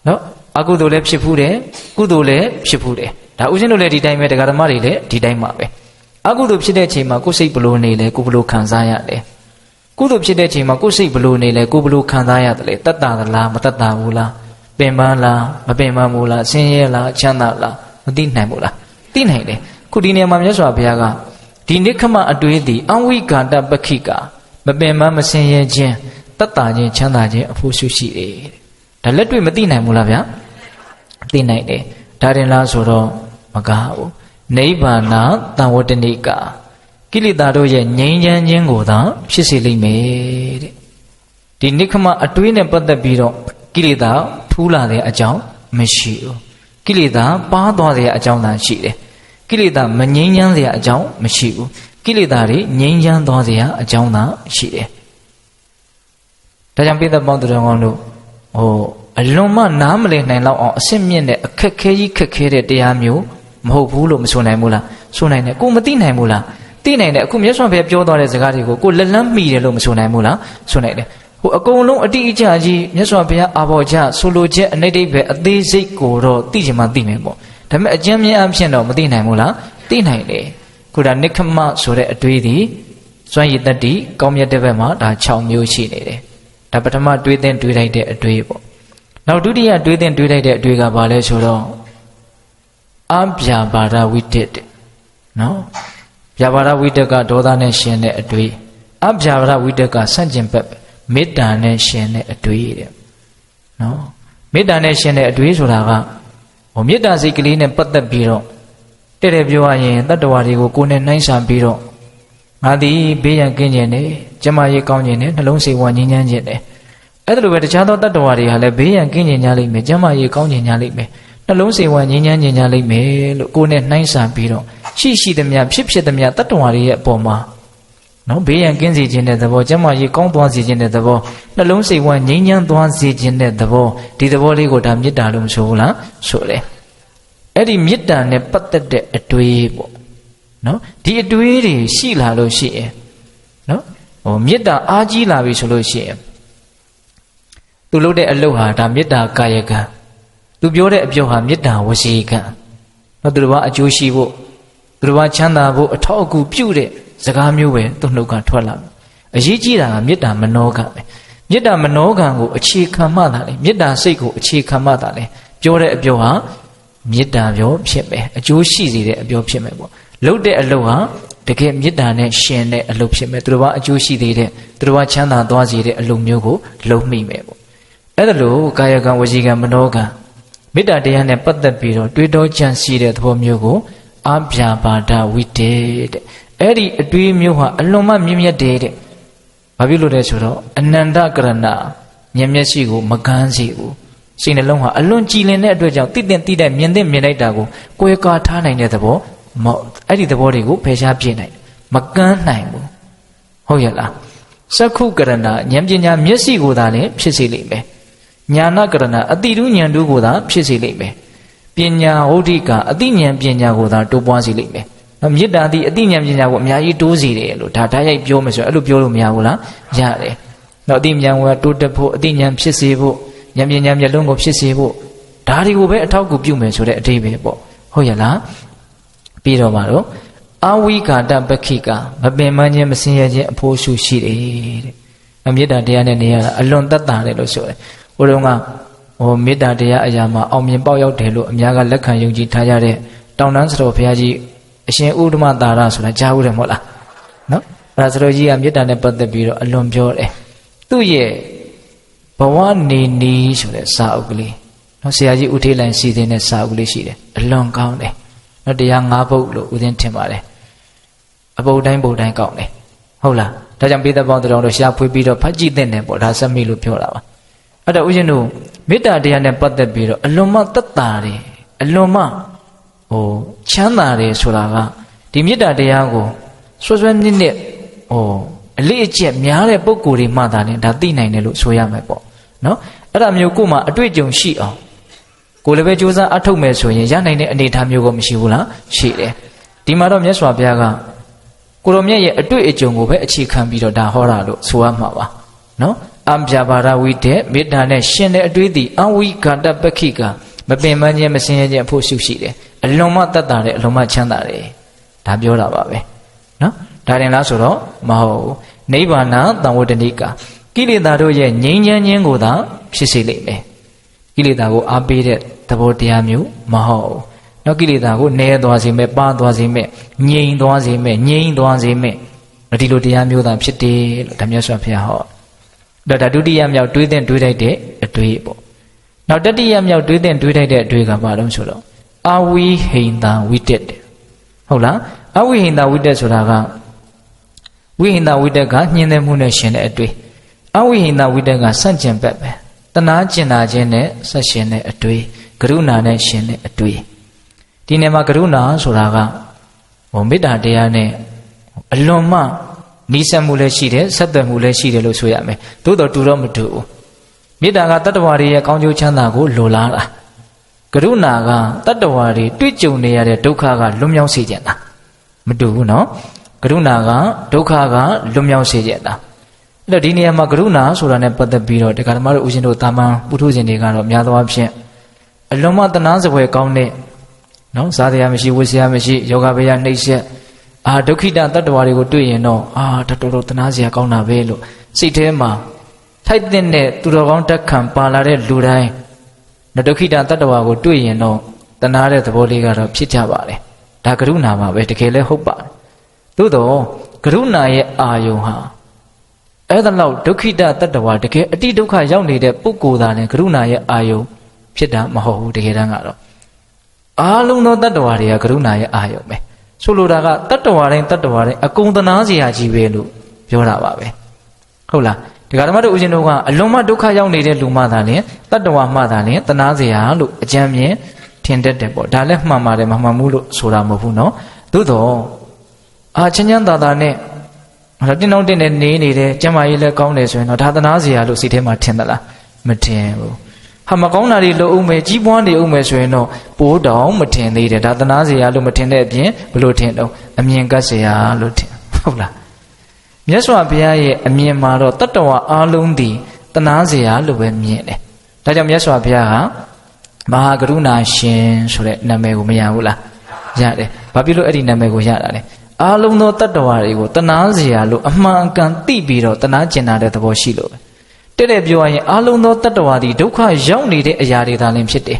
A: နော်အကုသိုလ်လည်းဖြစ်ဖူးတယ်ကုသိုလ်လည်းဖြစ်ဖူးတယ်ဒါဦးဇင်းတို့လည်းဒီတိုင်းပဲတရားဓမ္မတွေလည်းဒီတိုင်းပါပဲအကုသိုလ်ဖြစ်တဲ့အချိန်မှာကိုယ်စိတ်ဘလို့နေလဲကိုယ်ဘလို့ခံစားရလဲကုသိုလ်ဖြစ်တဲ့အချိန်မှာကိုယ်စိတ်ဘလို့နေလဲကိုယ်ဘလို့ခံစားရတယ်လေတတ်တာလားမတတ်တာဘူးလားပင်ပန်းလားမပင်ပန်းဘူးလားဆင်းရဲလားချမ်းသာလား သိနိုင်ဘူးလားသိနိုင်တယ်ခုဒီနေရာမှာမြတ်စွာဘုရားကဒီနိခမအတွေးသည်အဝိကာတပခိကမပင်မမစင်ရဲခြင်းတတ်တာခြင်းချမ်းသာခြင်းအဖို့ရှုရှိတယ်ဒါလက်တွေ့မသိနိုင်ဘူးလားဗျာသိနိုင်တယ်ဒါရင်လားဆိုတော့မကားဘူးနိဗ္ဗာန်တံဝတ္တနိကကိလေသာတို့ရဲ့ငြိမ်းချမ်းခြင်းကိုသာဖြစ်စေလိမ့်မယ်တဲ့ဒီနိခမအတွေးနဲ့ပတ်သက်ပြီးတော့ကိလေသာထူးလာတဲ့အကြောင်းမရှိဘူးကိလေသာပါသွားတဲ့အကြောင်းသာရှိတယ်ကိလေသာမငြိမ်းချမ်းစရာအကြောင်းမရှိဘူးကိလေသာတွေငြိမ်းချမ်းသွားစရာအကြောင်းသာရှိတယ်ဒါကြောင့်ပိဿပေါင်းသူတော်ကောင်းတို့အလွန်မှနားမလည်နိုင်လောက်အောင်အစစ်မြင့်တဲ့အခက်ခဲကြီးခက်ခဲတဲ့တရားမျိုးမဟုတ်ဘူးလို့မဆိုနိုင်ဘူးလားဆိုနိုင်တယ်ကိုမသိနိုင်ဘူးလားသိနိုင်တယ်အခုမြတ်စွာဘုရားပြောသွားတဲ့စကားတွေကိုကိုလက်လန်းမိတယ်လို့မဆိုနိုင်ဘူးလားဆိုနိုင်တယ်အကုန်လုံးအတိအကျကြီးမြတ်စွာဘုရားအာဘော်ချဆိုလိုချက်အနိဋ္ဌိပဲအသေးစိတ်ကိုတော့သိချင်မှသိမယ်ပေါ့ဒါပေမဲ့အကျဉ်းမြင့်အဖြစ်တော့မသိနိုင်ဘူးလားသိနိုင်တယ်ခုဒါနိခမဆိုတဲ့အတွေးသည်စွမ်းရည်တတ္တိကောင်းမြတ်တဲ့ဘက်မှာဒါ6မျိုးရှိနေတယ်ဒါပထမတွေးသင်တွေးလိုက်တဲ့အတွေးပေါ့နောက်ဒုတိယတွေးသင်တွေးလိုက်တဲ့အတွေးကဘာလဲဆိုတော့အဗျာပါဒဝိတ္တနော်ဗျာပါဒဝိတ္တကဒေါသနဲ့ရှင်တဲ့အတွေးအဗျာပါဒဝိတ္တကဆန့်ကျင်ဘက်မေတ္တာနဲ့ရှင်တဲ့အတွေးတဲ့နော်မေတ္တာနဲ့ရှင်တဲ့အတွေးဆိုတာကမေတ္တာစိတ်ကလေးနဲ့ပတ်သက်ပြီးတော့တဲ့ပြောရရင်တတ္တဝါတွေကိုကိုယ်နဲ့နှိုင်းဆန်ပြီးတော့ငါသည်ဘေးရန်ကင်းခြင်းနဲ့ကျမရေးကောင်းခြင်းနဲ့နှလုံးစိတ်ဝါငြိမ်းချမ်းခြင်းနဲ့အဲ့ဒါလိုပဲတခြားသောတတ္တဝါတွေဟာလည်းဘေးရန်ကင်းခြင်းညာလိမ့်မယ်ကျမရေးကောင်းခြင်းညာလိမ့်မယ်နှလုံးစိတ်ဝါငြိမ်းချမ်းခြင်းညာလိမ့်မယ်လို့ကိုယ်နဲ့နှိုင်းဆန်ပြီးတော့ရှိသမျှဖြစ်သမျှတတ္တဝါတွေရဲ့အပေါ်မှာနော်ဘေးရန်ကင်းစေခြင်းတဲ့သဘောကျမရေးကောင်းသွားစေခြင်းတဲ့သဘောနှလုံးစိတ်ဝါငြိမ်းချမ်းသွားစေခြင်းတဲ့သဘောဒီသဘောလေးကိုဒါမေတ္တာလို့မဆိုဘူးလားဆိုတယ်အဲ့ဒီမေတ္တာနဲ့ပတ်သက်တဲ့အတွေးပေါ့နော်ဒီအတွေးတွေရှိလာလို့ရှိရင်နော်မေတ္တာအားကြီးလာပြီဆိုလို့ရှိရင်သူလုပ်တဲ့အလုပ်ဟာဒါမေတ္တာကာယကံသူပြောတဲ့အပြောဟာမေတ္တာဝစီကံနော်သူတို့ကအကျိုးရှိဖို့သူတို့ကချမ်းသာဖို့အထောက်အကူပြုတဲ့စကားမျိုးပဲသူ့နှုတ်ကထွက်လာတယ်အရေးကြီးတာကမေတ္တာမနောကံပဲမေတ္တာမနောကံကိုအခြေခံမှသာလေမေတ္တာစိတ်ကိုအခြေခံမှသာလေပြောတဲ့အပြောဟာမေတ္တာပြောဖြစ်မယ်အကျိုးရှိစေတဲ့အပြောဖြစ်မယ်ပေါ့လုပ်တဲ့အလုပ်ဟာတကယ်မေတ္တာနဲ့ရှင်တဲ့အလုပ်ဖြစ်မယ်သူတို့ကအကျိုးရှိသေးတဲ့သူတို့ကချမ်းသာသွားစေတဲ့အလုပ်မျိုးကိုလုပ်မိမယ်ပေါ့အဲ့ဒါလို့ကာယကံဝစီကံမနောကံမေတ္တာတရားနဲ့ပတ်သက်ပြီးတော့တွေးတောကြံစည်တဲ့သဘောမျိုးကိုအဗျာပါဒဝိတ္တေတဲ့အဲ့ဒီအတွေးမျိုးဟာအလွန်မှမြင့်မြတ်တယ်တဲ့ဘာဖြစ်လို့လဲဆိုတော့အနန္တကရဏဉာဏ်မျက်စိကိုမကန်းစေဘူးစိတ်နှလုံးဟာအလွန်ကြည်လင်တဲ့အတွက်ကြောင့်သိတဲ့မြင်လိုက်တာကိုကိုယ်ကာထားနိုင်တဲ့သဘောအဲ့ဒီသဘောတွေကိုဖယ်ရှားပြနိုင်မကန်းနိုင်ဘူးဟုတ်ရဲ့လားစက္ခုကရဏဉာဏ်ပညာမျက်စိကိုသာလည်းဖြစ်စေလိမ့်မယ်ညာနာကရဏအတိတုဉာဏ်တို့ကိုသာဖြစ်စေလိမ့်မယ်ပညာဝဋ္ဌိကအတိဉာဏ်ပညာကိုသာတိုးပွားစေလိမ့်မယ်မေတ္တာသည်အတိဉာဏ်ပညာကိုအများကြီးတိုးစေတယ်လို့ဒါဓာတ်ရိုက်ပြောမယ်ဆိုရင်အဲ့လိုပြောလို့မရဘူးလားရတယ်တော့အတိဉာဏ်ကိုတိုးတက်ဖို့အတိဉာဏ်ဖြစ်စေဖို့ဉာဏ်ပညာမျက်လုံးကိုဖြစ်စေဖို့ဒါတွေကိုပဲအထောက်အကူပြုမယ်ဆိုတဲ့အဓိပ္ပာယ်ပေါ့ဟုတ်ရဲ့လားပြီးတော့ပါတော့အဝိကာတပခိကမပင်မခြင်းမစင်ရခြင်းအဖို့ရှုရှိတယ်တဲ့မေတ္တာတရားနဲ့နေရတာအလွန်သက်သာတယ်လို့ဆိုတယ်ဟိုတုန်းကမေတ္တာတရားအရာမှာအောင်မြင်ပေါက်ရောက်တယ်လို့အများကလက်ခံယုံကြည်ထားကြတဲ့တောင်တန်းစတော်ဘုရားကြီးအရှင်ဥဒ္ဓမသာရဆိုတာကြားဦးတယ်မဟုတ်လားနော်အဲ့ဒါစတော်ကြီးကမေတ္တာနဲ့ပတ်သက်ပြီးတော့အလွန်ပြောတယ်သူ့ရဲ့ဘဝနေနီးဆိုတဲ့စာအုပ်ကလေးနော်ဆရာကြီးဦးထေးလိုင်စီစဉ်တဲ့စာအုပ်ကလေးရှိတယ်အလွန်ကောင်းတယ်နော်တရား၅ပုဒ်လို့ဦးသိန်းထင်ပါတယ်အပုဒ်တိုင်းပုဒ်တိုင်းကောင်းတယ်ဟုတ်လားဒါကြောင့်ပိဿပေါင်းတော်တို့ရှားဖွေးပြီးတော့ဖတ်ကြည့်တဲ့ပေါ့ဒါစက်မိလို့ပြောတာပါအဲ့တော့ဦးဇင်းတို့မေတ္တာတရားနဲ့ပတ်သက်ပြီးတော့အလွန်မှသက်သာတယ်အလွန်မှချမ်းသာတယ်ဆိုတာကဒီမေတ္တာတရားကိုဆွဆွနစ်နစ်အလေးအကျက်များတဲ့ပုံကိုယ်တွေမှသာလဲဒါသိနိုင်တယ်လို့ဆိုရမယ်ပေါ့နော်အဲ့ဒါမျိုးကိုမှအတွေ့အကြုံရှိအောင်ကိုယ်လည်းပဲစူးစမ်းအထောက်မယ်ဆိုရင်ရနိုင်တဲ့အနေအထားမျိုးကိုမရှိဘူးလားရှိတယ်ဒီမှာတော့မြတ်စွာဘုရားကကိုရောမြတ်ရဲ့အတွေ့အကြုံကိုပဲအခြေခံပြီးတော့ဒါဟောတာလို့ဆိုရမှာပါနော်အဗျာပါဒဝိတ္တမေတ္တာနဲ့ရှင်တဲ့အတွေ့အထိအဝိကာတပခိကမပင်ပန်းခြင်းမစင်ရခြင်းအဖို့ရှုရှိတယ်အလွန်မှတတ်တာတယ်အလွန်မှချမ်းသာတယ်ဒါပြောတာပါပဲနော်ဒါရင်လားဆိုတော့မဟုတ်ဘူးနိဗ္ဗာန်တံဝတ္တနိကကိလေသာတို့ရဲ့ငြိမ်းချမ်းခြင်းကိုသာဖြစ်စေလိမ့်မယ်ကိလေသာကိုအားပေးတဲ့သဘောတရားမျိုးမဟုတ်ဘူး နောက်ကိလေသာကိုနည်းသွားစေမဲ့ပါသွားစေမဲ့ငြိမ်သွားစေမဲ့ငြိမ်သွားစေမဲ့ဒီလိုတရားမျိုးသာဖြစ်တယ်လို့ဓမ္မဆွတ်ဖျားဟောဒါဒုတိယမြောက်တွေးတဲ့တွေးလိုက်တဲ့အတွေးပေါ့နောက်တတိယမြောက်တွေးတဲ့တွေးလိုက်တဲ့အတွေးကဘာလို့ဆိုတော့အဝိဟိန္တာဝိတက်တယ်ဟုတ်လားအဝိဟိန္တာဝိတက်ဆိုတာကဝိဟိန္တာဝိတက်ကညှင်းတဲ့မှုနဲ့ရှင်တဲ့အတွေ့အဝိဟိန္တာဝိတက်ကဆန့်ကျင်ဘက်ပဲတနာကျင်နာခြင်းနဲ့ဆက်ရှင်တဲ့အတွေ့ကရုဏာနဲ့ရှင်တဲ့အတွေ့ဒီနေမှာကရုဏာဆိုတာကမေတ္တာတရားနဲ့အလွန်မှနီးစပ်မှုလည်းရှိတယ်ဆက်သွယ်မှုလည်းရှိတယ်လို့ဆိုရမယ်သို့တော်တူတော့မတူဘူးမေတ္တာကတတ္တဝါတွေရဲ့ကောင်းကျိုးချမ်းသာကိုလိုလားတာကရုဏာကတတ္တဝါတွေတွေ့ကြုံနေရတဲ့ဒုက္ခကလွတ်မြောက်စေခြင်းတာမတူဘူးနော်ကရုဏာကဒုက္ခကလွတ်မြောက်စေခြင်းတာအဲ့တော့ဒီနေရာမှာကရုဏာဆိုတာနဲ့ပတ်သက်ပြီးတော့တရားဓမ္မတို့ဦးဇင်းတို့တာမန်ပုထုဇဉ်တွေကတော့များသောအားဖြင့်အလွန်မှတနာစပွဲကောင်းတဲ့နော်ဇာတရားမရှိဝိဆရာမရှိယောဂဗျာနှိမ့်ဆက်ဒုက္ခိတတတ္တဝါတွေကိုတွေ့ရင်တော့တော်တော်တနာစရာကောင်းတာပဲလို့စိတ်ထဲမှာထိုက်တဲ့သူတော်ကောင်းတက်ခံပါလာတဲ့လူတိုင်းဒုက္ခိတတတ္တဝါကိုတွေ့ရင်တော့တနာတဲ့သဘောလေးကတော့ဖြစ်ကြပါတယ်ဒါကရုဏာပါပဲတကယ်လည်းဟုတ်ပါတယ်သို့တော့ကရုဏာရဲ့အာယုံဟာအဲ့ဒါလောက်ဒုက္ခိတတတ္တဝါတကယ်အတိဒုက္ခရောက်နေတဲ့ပုဂ္ဂိုလ်သားနဲ့ကရုဏာရဲ့အာယုံဖြစ်တာမဟုတ်ဘူးတကယ်တမ်းကတော့အားလုံးသောတတ္တဝါတွေကကရုဏာရဲ့အာယုံပဲဆိုလိုတာကတတ္တဝါတိုင်းအကုန်တနာစရာကြီးပဲလို့ပြောတာပါပဲဟုတ်လားဒီကဓမ္မတို့ဦးဇင်းတို့ကအလွန်မှဒုက္ခရောက်နေတဲ့လူမှသာလျှင်တတ္တဝါမှသာလျှင်တနာစရာလို့အကြံမြင်ထင်တတ်တယ်ပေါ့ဒါလည်းမှန်ပါတယ်မမှန်ဘူးလို့ဆိုတာမဟုတ်ဘူးနော်သို့တော့ချမ်းသာသာနဲ့တင်းတောင်းတင်းနဲ့နေနေတယ်ကျမ်းမာရေးလည်းကောင်းတယ်ဆိုရင်တော့ဒါသနာစရာလို့စိတ်ထဲမှာထင်သလားမထင်ဘူးမကောင်းတာတွေလို့ဦးမယ်ကြီးပွားနေဦးမယ်ဆိုရင်တော့ပိုးတောင်မထင်သေးတယ်ဒါသနာစရာလို့မထင်တဲ့အပြင်ဘယ်လိုထင်တော့အမြင်ကပ်စရာလို့ထင်ဟုတ်လားမြတ်စွာဘုရားရဲ့အမြင်မှာတော့တတ္တဝါအားလုံးဒီသနာစရာလို့ပဲမြင်တယ်ဒါကြောင့်မြတ်စွာဘုရားဟာမဟာကရုဏာရှင်ဆိုတဲ့နာမည်ကိုမရဘူးလားရတယ်ဘာဖြစ်လို့အဲ့ဒီနာမည်ကိုရတာလဲအားလုံးသောတတ္တဝါတွေကိုတနာစရာလို့အမှန်အကန်သိပြီးတော့တနာကျင်နာတဲ့သဘောရှိလို့ပဲတဲ့ပြောရရင်အားလုံးသောတတ္တဝါဒီဒုက္ခရောက်နေတဲ့အရာတွေသာလင်ဖြစ်တယ်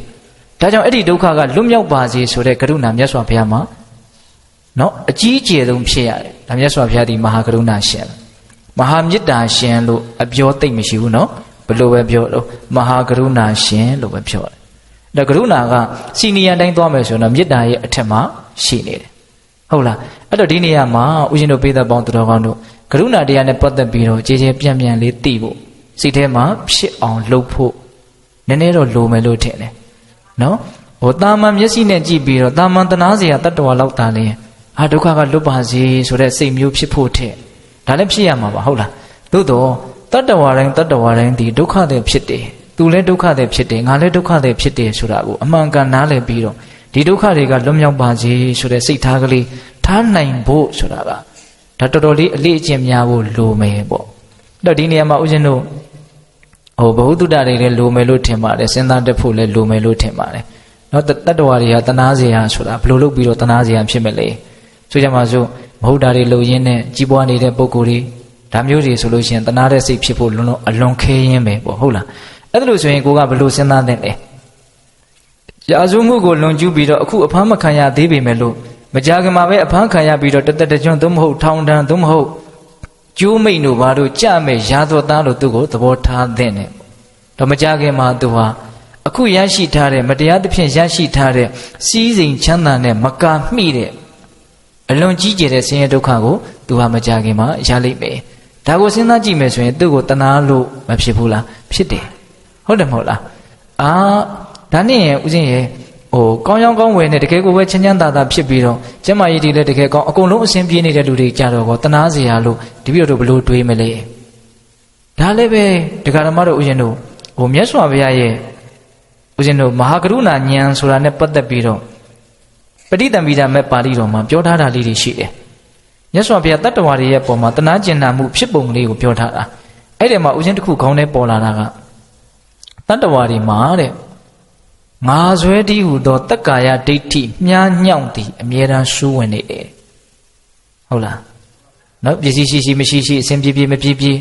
A: ဒါကြောင့်အဲ့ဒီဒုက္ခကလွတ်မြောက်ပါစေဆိုတဲ့ကရုဏာမြတ်စွာဘုရားမှာနော်အကြီးအကျယ်ဆုံးဖြစ်ရတယ်ဒါမြတ်စွာဘုရားဒီမဟာကရုဏာရှင်မဟာမေတ္တာရှင်လို့အပြောသိမ့်မရှိဘူးနော်ဘယ်လိုပဲပြောလို့မဟာကရုဏာရှင်လို့ပဲပြောတယ်ဒါကရုဏာကစီနီယံတိုင်းသွားမယ်ဆိုရင်တော့မေတ္တာရဲ့အထက်မှာရှိနေတယ်ဟုတ်လားအဲ့တော့ဒီနေရာမှာဦးဇင်းတို့ပိဿပေါင်းသူတော်ကောင်းတို့ကရုဏာတရားနဲ့ပတ်သက်ပြီးတော့ကြည်ကြဲပြန့်ပြန့်လေးသိဖို့စိတ်ထဲမှာဖြစ်အောင်လုပ်ဖို့နည်းနည်းတော့လိုမယ်လို့ထင်တယ်နော်တာမန်မျက်စိနဲ့ကြည့်ပြီးတော့တာမန်တနာစရာတတ္တဝါလောက်တာလေဒုက္ခကလွတ်ပါစေဆိုတဲ့စိတ်မျိုးဖြစ်ဖို့ထက်ဒါလည်းဖြစ်ရမှာပါဟုတ်လားသို့တော့တတ္တဝါတိုင်းဒီဒုက္ခတွေဖြစ်တယ်သူလည်းဒုက္ခတွေဖြစ်တယ်ငါလည်းဒုက္ခတွေဖြစ်တယ်ဆိုတာကိုအမှန်ကန်နားလည်ပြီးတော့ဒီဒုက္ခတွေကလွတ်မြောက်ပါစေဆိုတဲ့စိတ်ထားကလေးထားနိုင်ဖို့ဆိုတာကဒါတော်တော်လေးအလေးအကျင့်များဖို့လိုမယ်ပေါ့အဲ့တော့ဒီနေရာမှာဦးဇင်းတို့ဘဝတုတ္တတွေလည်းလိုမယ်လို့ထင်ပါတယ်စဉ်းစားတတ်ဖို့လည်းလိုမယ်လို့ထင်ပါတယ်နော်တတ္တဝါတွေကတနာစရာဆိုတာဘယ်လိုလုပ်ပြီးတော့တနာစရာဖြစ်မလဲဆိုကြမှာစို့မဟုတ်တာတွေလိုရင်းနဲ့ကြီးပွားနေတဲ့ပုံကိုယ်တွေဒါမျိုးတွေဆိုလို့ရှိရင်တနာတဲ့စိတ်ဖြစ်ဖို့လုံးအလွန်ခဲရင်းပဲပေါ့ဟုတ်လားအဲ့ဒါလို့ဆိုရင်ကိုကဘယ်လိုစဉ်းစားသင့်လဲရာဇဝမှုကိုလွန်ကျူးပြီးတော့အခုအဖမ်းမခံရသေးပေမဲ့လို့မကြခင်မှာပဲအဖမ်းခံရပြီးတော့တသက်တကြွသို့မဟုတ်ထောင်ဒဏ်သို့မဟုတ်ကျိုးမိတ်တို့ဘာတို့ကြမဲ့ရာဇဝသားလို့သူ့ကိုသဘောထားသင့်တယ်တော့မကြခင်မှာသူဟာအခုရရှိထားတဲ့မတရားသဖြင့်ရရှိထားတဲ့စီးစိမ်ချမ်းသာနဲ့မကာမိတဲ့အလွန်ကြီးကျယ်တဲ့ဆင်းရဲဒုက္ခကိုသူဟာမကြခင်မှာရလိမ့်မယ်ဒါကိုစဉ်းစားကြည့်မယ်ဆိုရင်သူ့ကိုတနာလို့မဖြစ်ဘူးလားဖြစ်တယ်ဟုတ်တယ်မဟုတ်လားဒါနဲ့ဦးဇင်းရဲ့ကောင်းကောင်းဝယ်နဲ့တကယ်ကိုပဲချမ်းချမ်းသာသာဖြစ်ပြီးတော့ကျမကြီးတွေလည်းတကယ်ကောင်းအကုန်လုံးအဆင်ပြေနေတဲ့လူတွေကြတော့ကောတနာစရာလို့ဒီပြတို့ဘလို့တွေးမလဲဒါလည်းပဲတရားဓမ္မတို့ဦးဇင်းတို့မြတ်စွာဘုရားရဲ့ဦးဇင်းတို့မဟာကရုဏာဉာဏ်ဆိုတာနဲ့ပတ်သက်ပြီးတော့ပဋိသင်္ပိဒမဲ့ပါဠိတော်မှာပြောထားတာလေးတွေရှိတယ်မြတ်စွာဘုရားတတ္တဝါတွေရဲ့ပုံမှာတနာကျင်နာမှုဖြစ်ပုံလေးကိုပြောထားတာအဲ့ဒီမှာဦးဇင်းတစ်ခုခေါင်းထဲပေါ်လာတာကတတ္တဝါတွေမှာတဲ့ငါဇွဲတည်းဟူသောတက္ကာယဒိဋ္ဌိမြားညောင့်သည်အမြဲတမ်းရှုဝင်နေတယ်ဟုတ်လားနော်ပစ္စည်းရှိမရှိအစဉ်ပြေမပြေ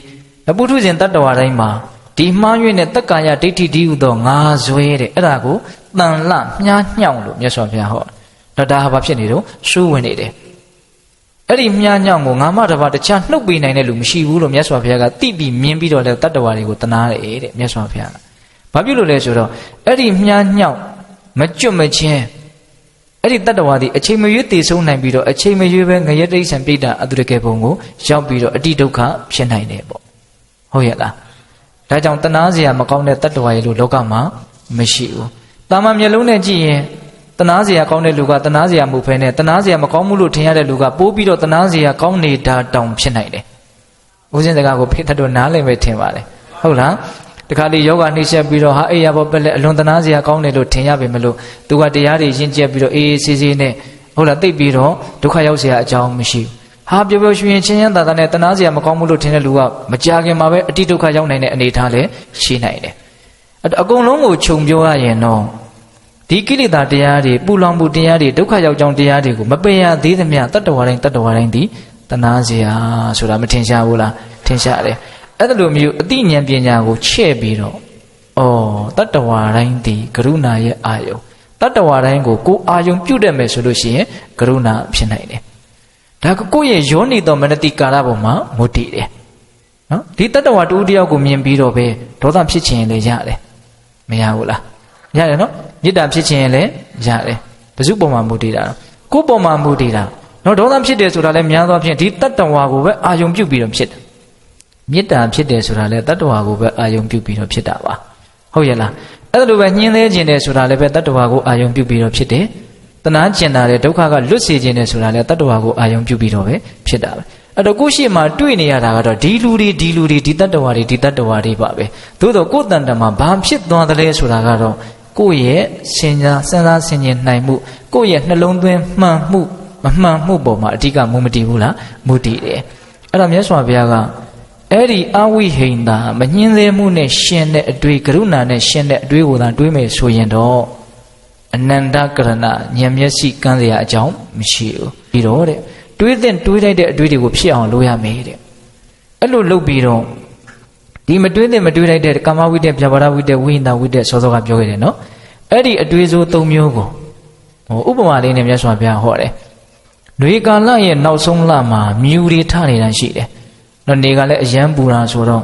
A: ပုထုဇဉ်တတ္တဝါတိုင်းမှာဒီမှားရွေးတဲ့တက္ကာယဒိဋ္ဌိတည်းဟူသောငါဇွဲတဲ့အဲ့ဒါကိုတန်လမြားညောင့်လို့မြတ်စွာဘုရားဟော ဒါဟာဘာဖြစ်နေတော့စိုးဝင်နေတယ်အဲ့ဒီမြားညောင်ကိုငါမတစ်ပါးတခြားနှုတ်ပေးနိုင်တဲ့လူမရှိဘူးလို့မြတ်စွာဘုရားကသိပြီးမြင်ပြီးတော့လေတတ္တဝါတွေကိုတနာတယ်တဲ့မြတ်စွာဘုရားကဘာဖြစ်လို့လဲဆိုတော့အဲ့ဒီမြားညောင်မကျွတ်မချင်းအဲ့ဒီတတ္တဝါတွေအချိန်မရွေးတည်ဆုံးနိုင်ပြီးတော့အချိန်မရွေးပဲငရဲတိဋ္ဌံပြိတ္တာအတုရကေဘုံကိုရောက်ပြီးတော့အတိဒုက္ခဖြစ်နိုင်တယ်ပေါ့ဟုတ်ရဲ့လားဒါကြောင့်တနာစရာမကောင်းတဲ့တတ္တဝါတွေလို့လောကမှာမရှိဘူးတာမန်မျက်လုံးနဲ့ကြည့်ရင်တနာစရာကောင်းတဲ့လူကတနာစရာမဟုတ်ဘဲနဲ့တနာစရာမကောင်းမှုလို့ထင်ရတဲ့လူကပိုးပြီးတော့တနာစရာကောင်းနေတာတောင်ဖြစ်နိုင်တယ်ဦးဇင်းစကားကိုဖိတ်တော့နားလည်မယ်ထင်ပါတယ်ဟုတ်လားတခါလေယောဂနှိမ့်ဆက်ပြီးတော့ဟာအေးရပါပဲလေအလွန်တနာစရာကောင်းတယ်လို့ထင်ရပေမလို့သူကတရားတွေရင့်ကျက်ပြီးတော့အေးဆေးဆေးနဲ့ဟုတ်လားသိပြီးတော့ဒုက္ခရောက်เสียအကြောင်းမရှိဘူးဟာပျော်ပျော်ရွှင်ရွှင်ချင်းချင်းသာသာနဲ့တနာစရာမကောင်းမှုလို့ထင်တဲ့လူကမကြခင်မှာပဲအတိဒုက္ခရောက်နိုင်တဲ့အနေအထားလည်းရှိနိုင်တယ်အကုန်လုံးကိုခြုံပြောရရင်တော့ဒီကိလေသာတရားတွေပူလောင်မှုတရားတွေဒုက္ခရောက်ကြောင်းတရားတွေကိုမပယ်ရသေးသမျှတတ္တဝါတိုင်းဒီတနာစရာဆိုတာမထင်ရှားဘူးလားထင်ရှားတယ်အဲ့လိုမျိုးအသိဉာဏ်ပညာကိုချဲ့ပြီးတော့တတ္တဝါတိုင်းဒီကရုဏာရဲ့အာယုံတတ္တဝါတိုင်းကိုအာယုံပြုတ်တယ်မယ်ဆိုလို့ရှိရင်ကရုဏာဖြစ်နိုင်တယ်ဒါကကိုယ့်ရဲ့ယောနိတော်မနတိကာရပေါ်မှာမူတည်တယ်နော်ဒီတတ္တဝါတူတယောက်ကိုမြင်ပြီးတော့ပဲဒေါသဖြစ်ခြင်းလည်းရတယ်မရဘူးလားရတယ်နော်မေတ္တာဖြစ်ခြင်းလည်းရတယ်ဘယ်သူပေါ်မှာမူတည်တာကိုယ့်ပေါ်မှာမူတည်တာနော်ဒေါသဖြစ်တယ်ဆိုတာလည်းများသောအားဖြင့်ဒီတတ္တဝါကိုပဲအာယုံပြုတ်ပြီးတော့ဖြစ်တယ်မေတ္တာဖြစ်တယ်ဆိုတာလည်းတတ္တဝါကိုပဲအာယုံပြုတ်ပြီးတော့ဖြစ်တာပါဟုတ်ရဲ့လားအဲ့လိုပဲညှင်းသေးခြင်းတယ်ဆိုတာလည်းပဲတတ္တဝါကိုအာယုံပြုတ်ပြီးတော့ဖြစ်တယ်တနာကျင်တာလေဒုက္ခကလွတ်စေခြင်းတယ်ဆိုတာလည်းတတ္တဝါကိုအာယုံပြုတ်ပြီးတော့ပဲဖြစ်တာပဲအဲ့တော့ကိုယ့်ရှိမှတွေ့နေရတာကတော့ဒီလူတွေဒီတတ္တဝါတွေပါပဲသို့တော့ကိုယ်တန်တမှာဘာဖြစ်သွားသလဲဆိုတာကတော့ကိုယ့်ရဲ့စဉ်းစားဆင်ခြင်နိုင်မှုကိုယ့်ရဲ့နှလုံးသွင်းမှန်မှုမမှန်မှုပေါ်မှာအဓိကမူမတည်ဘူးလားမူတည်တယ်အဲ့တော့မြတ်စွာဘုရားကအဲ့ဒီအဝိဟိန္တာမညှင်းသေးမှုနဲ့ရှင်တဲ့အတွေ့ကရုဏာနဲ့ရှင်တဲ့အတွေ့ကိုသာတွေးမယ်ဆိုရင်တော့အနန္တကရဏဉာဏ်မျက်စိကန်းစရာအကြောင်းမရှိဘူးပြီးတော့တဲ့တွေးလိုက်တဲ့အတွေ့တွေကိုဖြစ်အောင်လုပ်ရမယ်တဲ့အဲ့လိုလုပ်ပြီးတော့ဒီမတွေးလိုက်တဲ့ကာမဝိတ္တပြဘာရဝိတ္တဝိဟိန္တာဝိတ္တစောစောကပြောခဲ့တယ်နော်အဲ့ဒီအတွေ့ဆို၃မျိုးကိုဥပမာလေးနဲ့မြတ်စွာဘုရားဟောတယ်ຫນွေကာလရဲ့နောက်ဆုံးလမှာမြူတွေထနေတာရှိတယ်နော်နေကလည်းအယမ်းပူတာဆိုတော့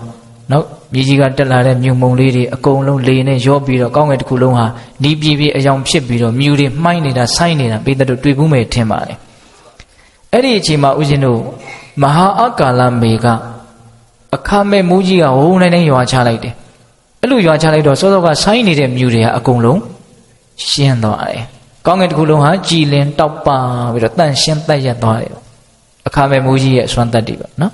A: နော်မြေကြီးကတက်လာတဲ့မြူမုံလေးတွေအကုန်လုံးလေနဲ့ရော့ပြီးတော့ကောင်းကင်တစ်ခုလုံးဟာနီးပြေအယောင်ဖြစ်ပြီးတော့မြူတွေမှိုင်းနေတာဆိုင်းနေတာပိသက်တို့တွေ့ဘူးမယ်ထင်ပါလေအဲ့ဒီအချိန်မှာဦးဇင်းတို့မဟာအကာလမေကအခမဲ့မိုးကြီးကဝုန်းတိုင်းရွာချလိုက်တယ်အဲ့လိုရွာချလိုက်တော့စောစောကဆိုင်းနေတဲ့မြူတွေကအကုန်လုံးရှင်းသွားတယ်ကောင်းကင်တစ်ခုလုံးဟာကြည်လင်တောက်ပပြီးတော့တန့်ရှင်းတက်ရက်သွားတယ်အခမဲ့မိုးကြီးရဲ့အစွမ်းတက်တွေပေါ့နော်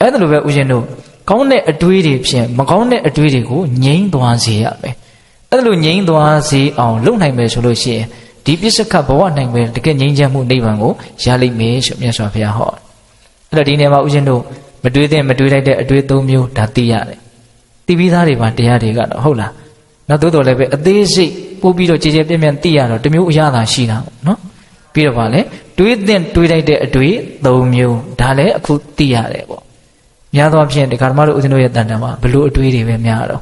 A: အဲ့ဒါလိုပဲဦးဇင်းတို့ကောင်းတဲ့အတွေးတွေဖြင့်မကောင်းတဲ့အတွေးတွေကိုငြိမ်းသွားစေရမယ်အဲ့လိုငြိမ်းသွားစေအောင်လုပ်နိုင်မယ်ဆိုလို့ရှိရင်ဒီပစ္စကဘဝနိုင်မယ်တကယ်ငြိမ်းချမ်းမှုနိဗ္ဗာန်ကိုရလိမ့်မယ်ဆိုမြတ်စွာဘုရားဟောအဲ့တော့ဒီနေရာမှာဦးဇင်းတို့မတွေးလိုက်တဲ့အတွေး၃မျိုးဒါသိရတယ်သိပြီးသားတွေပါတရားတွေကတော့ဟုတ်လားနောက်သို့တော်လည်းပဲအသေးစိတ်ပို့ပြီးတော့ကြည်ကြဲပြည့်ပြည့်သိရတော့တမျိုးအရသာရှိတာပေါ့နော်ပြီးတော့ဗာလဲတွေးလိုက်တဲ့အတွေး၃မျိုးဒါလည်းအခုသိရတယ်ပေါ့များသောအားဖြင့်ဒီကာမတို့ဦးဇင်းတို့ရဲ့တန်တန်မှာဘလို့အတွေးတွေပဲများတော့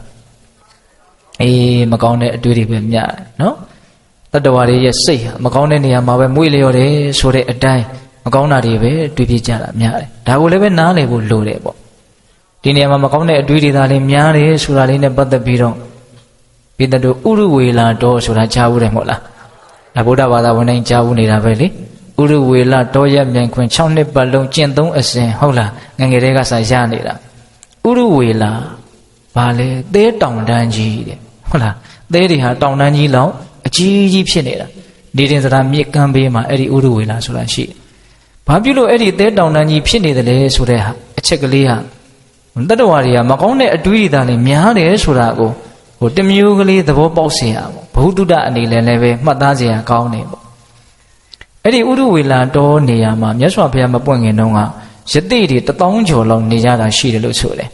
A: မကောင်းတဲ့အတွေးတွေပဲများတယ်နော်တတ္တဝါတွေရဲ့စိတ်ဟာမကောင်းတဲ့နေရာမှာပဲမွေ့လျော်တယ်ဆိုတဲ့အတိုင်းမကောင်းတာတွေပဲတွေးပြကြတာများတယ်ဒါကိုလည်းပဲနားလည်ဖို့လိုတယ်ပေါ့ဒီနေရာမှာမကောင်းတဲ့အတွေးတွေသာလည်းများတယ်ဆိုတာလေးနဲ့ပတ်သက်ပြီးတော့ပိတ္တတို့ဥရဝေလာတော်ဆိုတာကြားဘူးတယ်မဟုတ်လားဒါဗုဒ္ဓဘာသာဝင်တိုင်းကြားဘူးနေတာပဲလေဥရဝေလတောရမြိုင်ခွင်6နှစ်ပတ်လုံးကျင့်သုံးအစဉ်ဟုတ်လားငငယ်တွေကစရနေတာဥရဝေလဘာလဲသဲတောင်တန်းကြီးတဲ့ဟုတ်လားသဲတွေဟာတောင်တန်းကြီးလောက်အကြီးကြီးဖြစ်နေတာနေတင်စရာမြစ်ကမ်းဘေးမှာအဲ့ဒီဥရဝေလဆိုတာရှိတယ်ဘာဖြစ်လို့အဲ့ဒီသဲတောင်တန်းကြီးဖြစ်နေတယ်လဲဆိုတဲ့ဟာအချက်ကလေးဟာတတ္တဝါတွေကမကောင်းတဲ့အတွေးတွေသာလည်းများတယ်ဆိုတာကိုတမျိုးကလေးသဘောပေါက်စေရပေါ့ဘုဒ္ဓတအနေနဲ့လည်းပဲမှတ်သားစေရကောင်းတယ်ပေါ့အဲ့ဒီဥရဝေလာတောနေရာမှာမြတ်စွာဘုရားမပွင့်ခင်တုန်းကယသိတွေ1000ကျော်လောက်နေကြတာရှိတယ်လို့ဆိုတယ်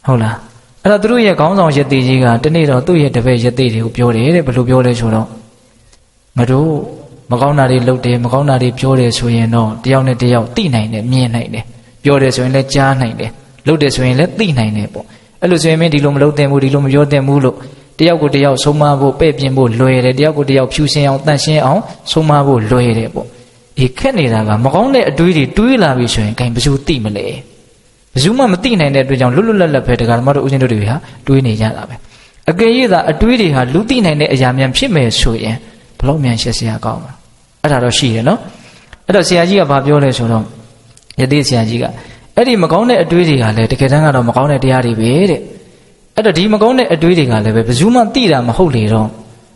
A: ဟုတ်လားအဲ့တော့သူတို့ရဲ့ခေါင်းဆောင်ယသိကြီးကတနေ့တော့သူ့ရဲ့တပည့်ယသိတွေကိုပြောတယ်တဲ့ဘယ်လိုပြောလဲဆိုတော့မတို့မကောင်းတာတွေလုပ်တယ်မကောင်းတာတွေပြောတယ်ဆိုရင်တော့တယောက်နဲ့တယောက်သိနိုင်တယ်မြင်နိုင်တယ်ပြောတယ်ဆိုရင်လည်းကြားနိုင်တယ်လုပ်တယ်ဆိုရင်လည်းသိနိုင်တယ်ပေါ့အဲ့လိုဆိုရင်မင်းဒီလိုမလုပ်သင့်ဘူးဒီလိုမပြောသင့်ဘူးလို့ တယောက်ကိုတယောက်ဆုံးမဖို့ပဲ့ပြင်ဖို့လွယ်တယ်တယောက်ကိုတယောက်ဖြူစင်အောင်တန့်ရှင်းအောင်ဆုံးမဖို့လွယ်တယ်ပေါ့ခက်နေတာကမကောင်းတဲ့အတွေးတွေတွေးလာပြီဆိုရင်ဂိုင်ဘယ်သူသိမလဲဘယ်သူမှမသိနိုင်တဲ့အတွက်ကြောင့်လွတ်လွတ်လပ်လပ်ပဲတရားဓမ္မတို့ဦးဇင်းတို့တွေဟာတွေးနေကြတာပဲအကယ်၍သာအတွေးတွေဟာလူသိနိုင်တဲ့အရာများဖြစ်မယ်ဆိုရင်ဘလို့မြန်ရှက်စရာကောင်းမှာအဲ့ဒါတော့ရှိတယ်နော်အဲ့တော့ဆရာကြီးကဘာပြောလဲဆိုတော့ယသိဆရာကြီးကအဲ့ဒီမကောင်းတဲ့အတွေးတွေကလည်းတကယ်တမ်းကတော့မကောင်းတဲ့တရားတွေပဲတဲ့အဲ့တော့ဒီမကောင်းတဲ့အတွေးတွေကလည်းပဲဘယ်သူမှသိတာမဟုတ်လေတော့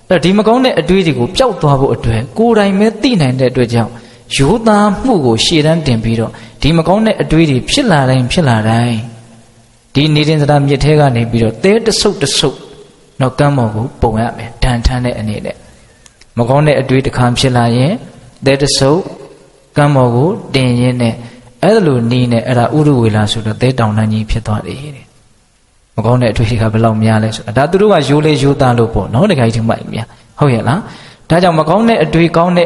A: အဲ့တော့ဒီမကောင်းတဲ့အတွေးတွေကိုပျောက်သွားဖို့အတွက်ကိုယ်တိုင်ပဲသိနိုင်တဲ့အတွက်ကြောင့်ရိုးသားမှုကိုရှေ့တန်းတင်ပြီးတော့ဒီမကောင်းတဲ့အတွေးတွေဖြစ်လာတိုင်းဒီနေတင်စရာမြစ်ထဲကနေပြီးတော့တဲတဆုပ်တော့ကမ်းပေါ်ကိုပုံရမယ်ဒဏ်ထမ်းတဲ့အနေနဲ့မကောင်းတဲ့အတွေးတစ်ခါဖြစ်လာရင်တဲတဆုပ်ကမ်းပေါ်ကိုတင်ရင်းနဲ့အဲ့လိုနီးနဲ့အဲ့ဒါဥရဝေလာဆိုတော့တဲတောင်တန်းကြီးဖြစ်သွားတယ်တဲ့မကောင်းတဲ့အတွေးတွေကဘယ်လောက်များလဲဆိုတာဒါသူတို့ကရိုးလေရိုးသားလို့ပေါ့နော်တခါကြီးထမိုက်များဟုတ်ရဲ့လားဒါကြောင့်မကောင်းတဲ့အတွေးကောင်းတဲ့အ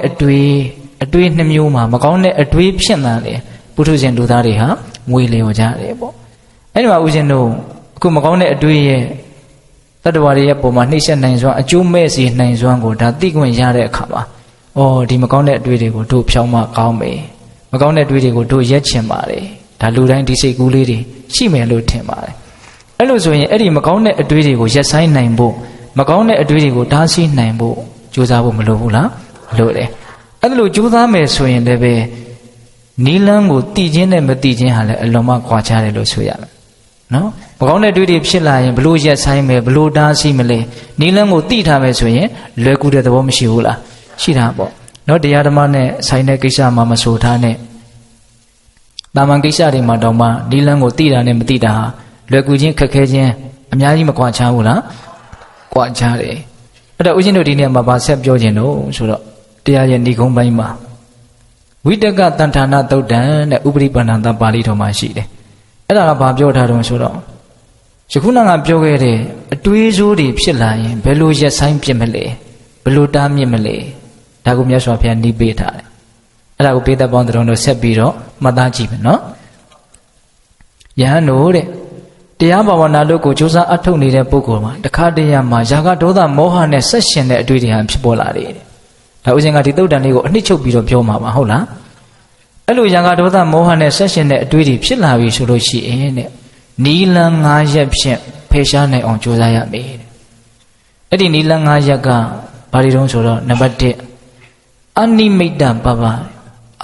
A: တွေးနှစ်မျိုးမှာမကောင်းတဲ့အတွေးဖြစ်လာတယ်ပုထုဇဉ်လူသားတွေဟာငွေလျော်ကြတယ်ပေါ့အဲ့ဒီမှာဦးဇင်းတို့အခုမကောင်းတဲ့အတွေးရဲ့တတ္တဝါတွေရဲ့ပုံမှာနှိမ့်ဆက်နိုင်စွမ်းအကျိုးမဲ့စီနိုင်စွမ်းကိုဒါသိခွင့်ရတဲ့အခါမှာဒီမကောင်းတဲ့အတွေးတွေကိုတို့ဖြောင်းမကောင်းမယ်မကောင်းတဲ့အတွေးတွေကိုတို့ရက်ချင်ပါတယ်ဒါလူတိုင်းဒီစိတ်ကူးလေးတွေရှိမယ်လို့ထင်ပါတယ်အဲ့လိုဆိုရင်အဲ့ဒီမကောင်းတဲ့အတွေးတွေကိုရက်ဆိုင်နိုင်ဖို့မကောင်းတဲ့အတွေးတွေကိုတားဆီးနိုင်ဖို့ကြိုးစားဖို့မလိုဘူးလားလိုတယ်အဲ့ဒါလိုကြိုးစားမယ်ဆိုရင်လည်းပဲနီလန်းကိုတည်ခြင်းနဲ့မတည်ခြင်းဟာလည်းအလွန်မှကွာခြားတယ်လို့ဆိုရမယ်နော်မကောင်းတဲ့တွေးတွေဖြစ်လာရင်ဘလို့ရက်ဆိုင်မယ်ဘလို့တားဆီးမလဲနီလန်းကိုတည်ထားမယ်ဆိုရင်လွယ်ကူတဲ့သဘောမရှိဘူးလားရှိတာပေါ့နော်တရားဓမ္မနဲ့ဆိုင်တဲ့ကိစ္စမှာမဆိုထားနဲ့တာမန်ကိစ္စတွေမှာတော့မှနီလန်းကိုတည်တာနဲ့မတည်တာဟာလွယ်ကူခြင်းခက်ခဲခြင်းအများကြီးမကွာခြားဘူးလားကွာခြားတယ်အဲ့တော့ဦးဇင်းတို့ဒီနေ့မှာဗာဆက်ပြောခြင်းတော့ဆိုတော့တရားရဲ့ဏိဂုံးပိုင်းမှာဝိတကတန်ဌာနသုတ်တံတဲ့ဥပရိပန္နတပါဠိတော်မှာရှိတယ်အဲ့ဒါကဘာပြောထားတုံးဆိုတော့ယခုနကပြောခဲ့တဲ့အတွေးစိုးတွေဖြစ်လာရင်ဘယ်လိုရက်ဆိုင်ပြစ်မလဲဘယ်လိုတားမြစ်မလဲဒါကိုမြတ်စွာဘုရားနှီးပေးထားတယ်အဲ့ဒါကိုပေးသက်ပေါင်းတို့ဆက်ပြီးတော့မှတ်သားကြည့်မယ်နော်ယဟန်တို့တဲ့တရားဘာဝနာတို့ကိုကြိုးစားအထောက်နေတဲ့ပုဂ္ဂိုလ်မှာတခါတည်းရမှာယာကဒေါသမောဟနဲ့ဆက်ရှင်တဲ့အတွေ့အကြုံဖြစ်ပေါ်လာတယ်ဒါဥစဉ်ကဒီသုတ်တန်လေးကိုအနှစ်ချုပ်ပြီးတော့ပြောမှာပါဟုတ်လားအဲ့လိုယာကဒေါသမောဟနဲ့ဆက်ရှင်တဲ့အတွေ့အကြုံဖြစ်လာပြီဆိုလို့ရှိရင်တဲ့နီလန်း9ရက်ဖြင့်ဖယ်ရှားနိုင်အောင်ကြိုးစားရမယ်တဲ့အဲ့ဒီနီလန်း9ရက်ကဘာတွေတုံးဆိုတော့နံပါတ်1အနိမိတ်တပပ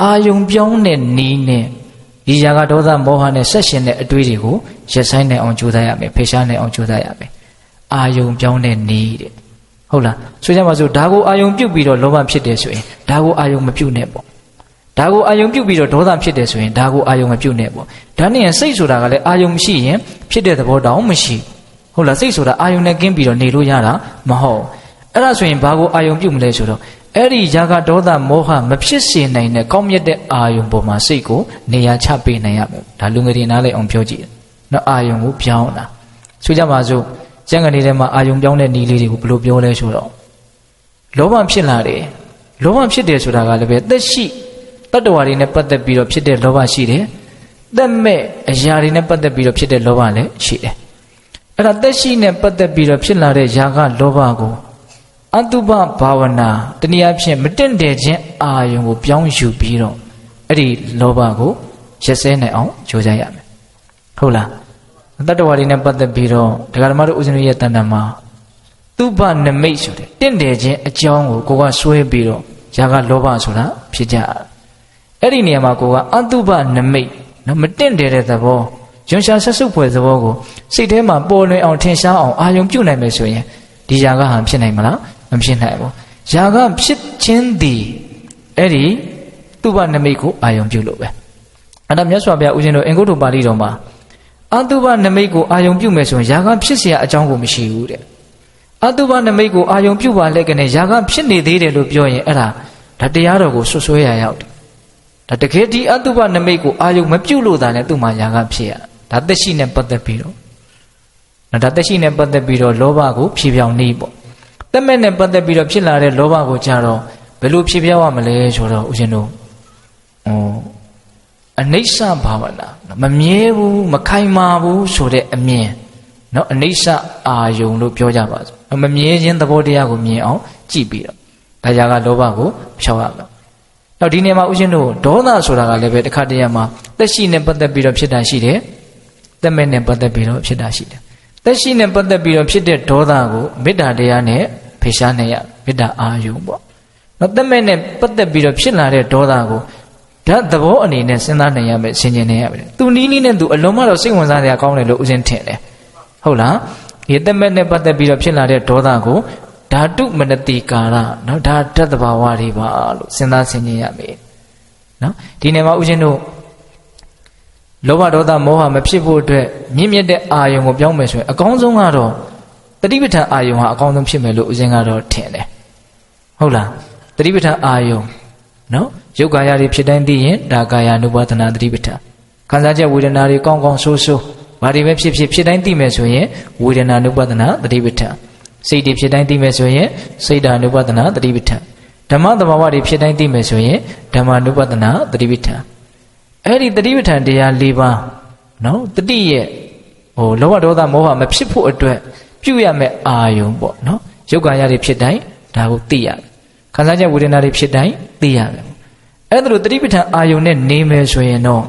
A: အာယုံပြောင်းတဲ့နီးနဲ့ဒီယာကဒေါသမောဟနဲ့ဆက်ရှင်တဲ့အတွေးတွေကိုရက်ဆိုင်နိုင်အောင်ကြိုးစားရမယ်ဖယ်ရှားနိုင်အောင်ကြိုးစားရမယ်အာယုံပြောင်းတဲ့နီးတဲ့ဟုတ်လားဆိုကြပါစို့ဒါကိုအာယုံပြုတ်ပြီးတော့လောဘဖြစ်တယ်ဆိုရင်ဒါကိုအာယုံမပြုတ်နဲ့ပေါ့ဒါကိုအာယုံပြုတ်ပြီးတော့ဒေါသဖြစ်တယ်ဆိုရင်ဒါကိုအာယုံမပြုတ်နဲ့ပေါ့ဒါနဲ့စိတ်ဆိုတာကလည်းအာယုံမရှိရင်ဖြစ်တဲ့သဘောတောင်မရှိဟုတ်လားစိတ်ဆိုတာအာယုံနဲ့ကင်းပြီးတော့နေလို့ရတာမဟုတ်အဲ့ဒါဆိုရင်ဘာကိုအာယုံပြုတ်မလဲဆိုတော့အဲ့ဒီယာကဒေါသမောဟမဖြစ်စေနိုင်တဲ့ကောင်းမြတ်တဲ့အာယုံပေါ်မှာစိတ်ကိုနေရာချပေးနိုင်ရမယ်ဒါလူငယ်တွေနားလည်အောင်ပြောကြည့်နော်အာယုံကိုပြောင်းတာဆိုကြပါစို့ကျန်ကနေထဲမှာအာယုံပြောင်းတဲ့နည်းလေးတွေကိုဘယ်လိုပြောလဲဆိုတော့လောဘဖြစ်လာတယ်လောဘဖြစ်တယ်ဆိုတာကလည်းပဲသက်ရှိတတ္တဝါတွေနဲ့ပတ်သက်ပြီးတော့ဖြစ်တဲ့လောဘရှိတယ်သက်မဲ့အရာတွေနဲ့ပတ်သက်ပြီးတော့ဖြစ်တဲ့လောဘလည်းရှိတယ်အဲ့ဒါသက်ရှိနဲ့ပတ်သက်ပြီးတော့ဖြစ်လာတဲ့ယာကလောဘကိုအတုပဘာဝနာတနည်းအားဖြင့်မတင့်တယ်ခြင်းအာယုံကိုပြောင်းယူပြီးတော့အဲ့ဒီလောဘကိုရက်စဲနိုင်အောင်ကြိုးစားရမယ်ဟုတ်လားတတ္တဝါတွေနဲ့ပတ်သက်ပြီးတော့ဒကာဓမ္မတို့ဦးဇင်းရဲ့တဏ္ဍာမှာတုပနမိတ်ဆိုတဲ့တင့်တယ်ခြင်းအကြောင်းကိုကဆွဲပြီးတော့ယာကလောဘဆိုတာဖြစ်ကြအဲ့ဒီနေရာမှာကအတုပနမိတ်နော်မတင့်တယ်တဲ့သဘောရွှန်ရှာဆက်စုပ်ဖွယ်သဘောကိုစိတ်ထဲမှာပေါ်လွင်အောင်ထင်ရှားအောင်အာယုံပြုတ်နိုင်မယ်ဆိုရင်ဒီယာကဟန်ဖြစ်နိုင်မလားမဖြစ်နိုင်ဘူးယာကဖြစ်ခြင်းသည်အဲ့ဒီတုပနမိတ်ကိုအာယုံပြုလို့ပဲအဲ့ဒါမြတ်စွာဘုရားဦးဇင်းတို့အင်္ဂုတ္တပါဠိတော်မှာအတုပနမိတ်ကိုအာယုံပြုမယ်ဆိုရင်ယာကဖြစ်เสียအကြောင်းကိုမရှိဘူးတဲ့အတုပနမိတ်ကိုအာယုံပြုပါလက်ကနေယာကဖြစ်နေသေးတယ်လို့ပြောရင်အဲ့ဒါတရားတော်ကိုဆွဆွဲရရောက်တယ်ဒါတကယ်ဒီအတုပနမိတ်ကိုအာယုံမပြုလို့သာလဲသူ့မှာယာကဖြစ်ရဒါသက်ရှိနဲ့ပတ်သက်ပြီးတော့ဒါသက်ရှိနဲ့ပတ်သက်ပြီးတော့လောဘကိုဖြေပြောင်းနေပေါ့သက်မဲ့နဲ့ပတ်သက်ပြီးတော့ဖြစ်လာတဲ့လောဘကိုကြတော့ဘယ်လိုဖြေပြောင်းရမလဲဆိုတော့ဦးဇင်းတို့အနိစ္စဘာဝနာမမြဲဘူးမခိုင်မာဘူးဆိုတဲ့အမြင် နော်အနိစ္စအာယုံလို့ပြောကြပါစို့မမြဲခြင်းသဘောတရားကိုမြင်အောင်ကြည့်ပြီးတော့ဒါကြကလောဘကိုဖြောက်ရမယ်နောက်ဒီနေရာမှာဥရှင်တို့ဒေါသဆိုတာကလည်းပဲတစ်ခါတည်းမှာသက်ရှိနဲ့ပတ်သက်ပြီးတော့ဖြစ်တာရှိတယ်သက်မဲ့နဲ့ပတ်သက်ပြီးတော့ဖြစ်တာရှိတယ်သက်ရှိနဲ့ပတ်သက်ပြီးတော့ဖြစ်တဲ့ဒေါသကိုမေတ္တာတရားနဲ့ဖယ်ရှားနိုင်ရမေတ္တာအာယုံပေါ့နောက်သက်မဲ့နဲ့ပတ်သက်ပြီးတော့ဖြစ်လာတဲ့ဒေါသကိုဓာတ်သဘောအနေနဲ့စဉ်းစားနိုင်ရမယ်ဆင်ခြင်နိုင်ရမယ်သူနီးနီးနဲ့သူအလုံးမတော့စိတ်ဝင်စားစရာကောင်းတယ်လို့ဥစဉ်ထင်တယ်ဟုတ်လားဒီသက်မဲ့နဲ့ပတ်သက်ပြီးတော့ဖြစ်လာတဲ့ဒေါသကိုဓာတုမနတိကာရနော်ဒါဓာတ်သဘာဝတွေပါလို့စဉ်းစားဆင်ခြင်ရမယ်နော်ဒီနေရာမှာဥစဉ်တို့လောဘဒေါသမောဟမဖြစ်ဖို့အတွက်မြင့်မြတ်တဲ့အာယုံကိုပြောင်းမယ်ဆိုရင်အကောင်းဆုံးကတော့တတိပဋ္ဌာန်အာယုံဟာအကောင်းဆုံးဖြစ်မယ်လို့ဥစဉ်ကတော့ထင်တယ်ဟုတ်လားတတိပဋ္ဌာန်အာယုံနော်ယုတ်ကာယတွေဖြစ်တိုင်းသိရင်ဒါကာယ ानु ပါဒနာတတိပဋ္ဌာန်ခံစားချက်ဝေဒနာတွေကောင်းကောင်းဆိုးဆိုးဘာတွေပဲဖြစ်တိုင်းသိမယ်ဆိုရင်ဝေဒနာ ानु ပါဒနာတတိပဋ္ဌာန်စိတ်တွေဖြစ်တိုင်းသိမယ်ဆိုရင်စိတ်ဓာ ानु ပါဒနာတတိပဋ္ဌာန်ဓမ္မသဘာဝတွေဖြစ်တိုင်းသိမယ်ဆိုရင်ဓမ္မ ानु ပါဒနာတတိပဋ္ဌာန်အဲ့ဒီတတိပဋ္ဌာန်တရား၄ပါးနော်တတိရဲ့လောဘဒေါသမောဟမဖြစ်ဖို့အတွက်ပြုရမယ့်အာယုံပေါ့နော်ယုတ်ကာယတွေဖြစ်တိုင်းဒါကိုသိရတယ်ခံစားချက်ဝေဒနာတွေဖြစ်တိုင်းသိရတယ်အဲ့ဒါလိုတတိပဋ္ဌာန်အာယုံနဲ့နေမယ်ဆိုရင်တော့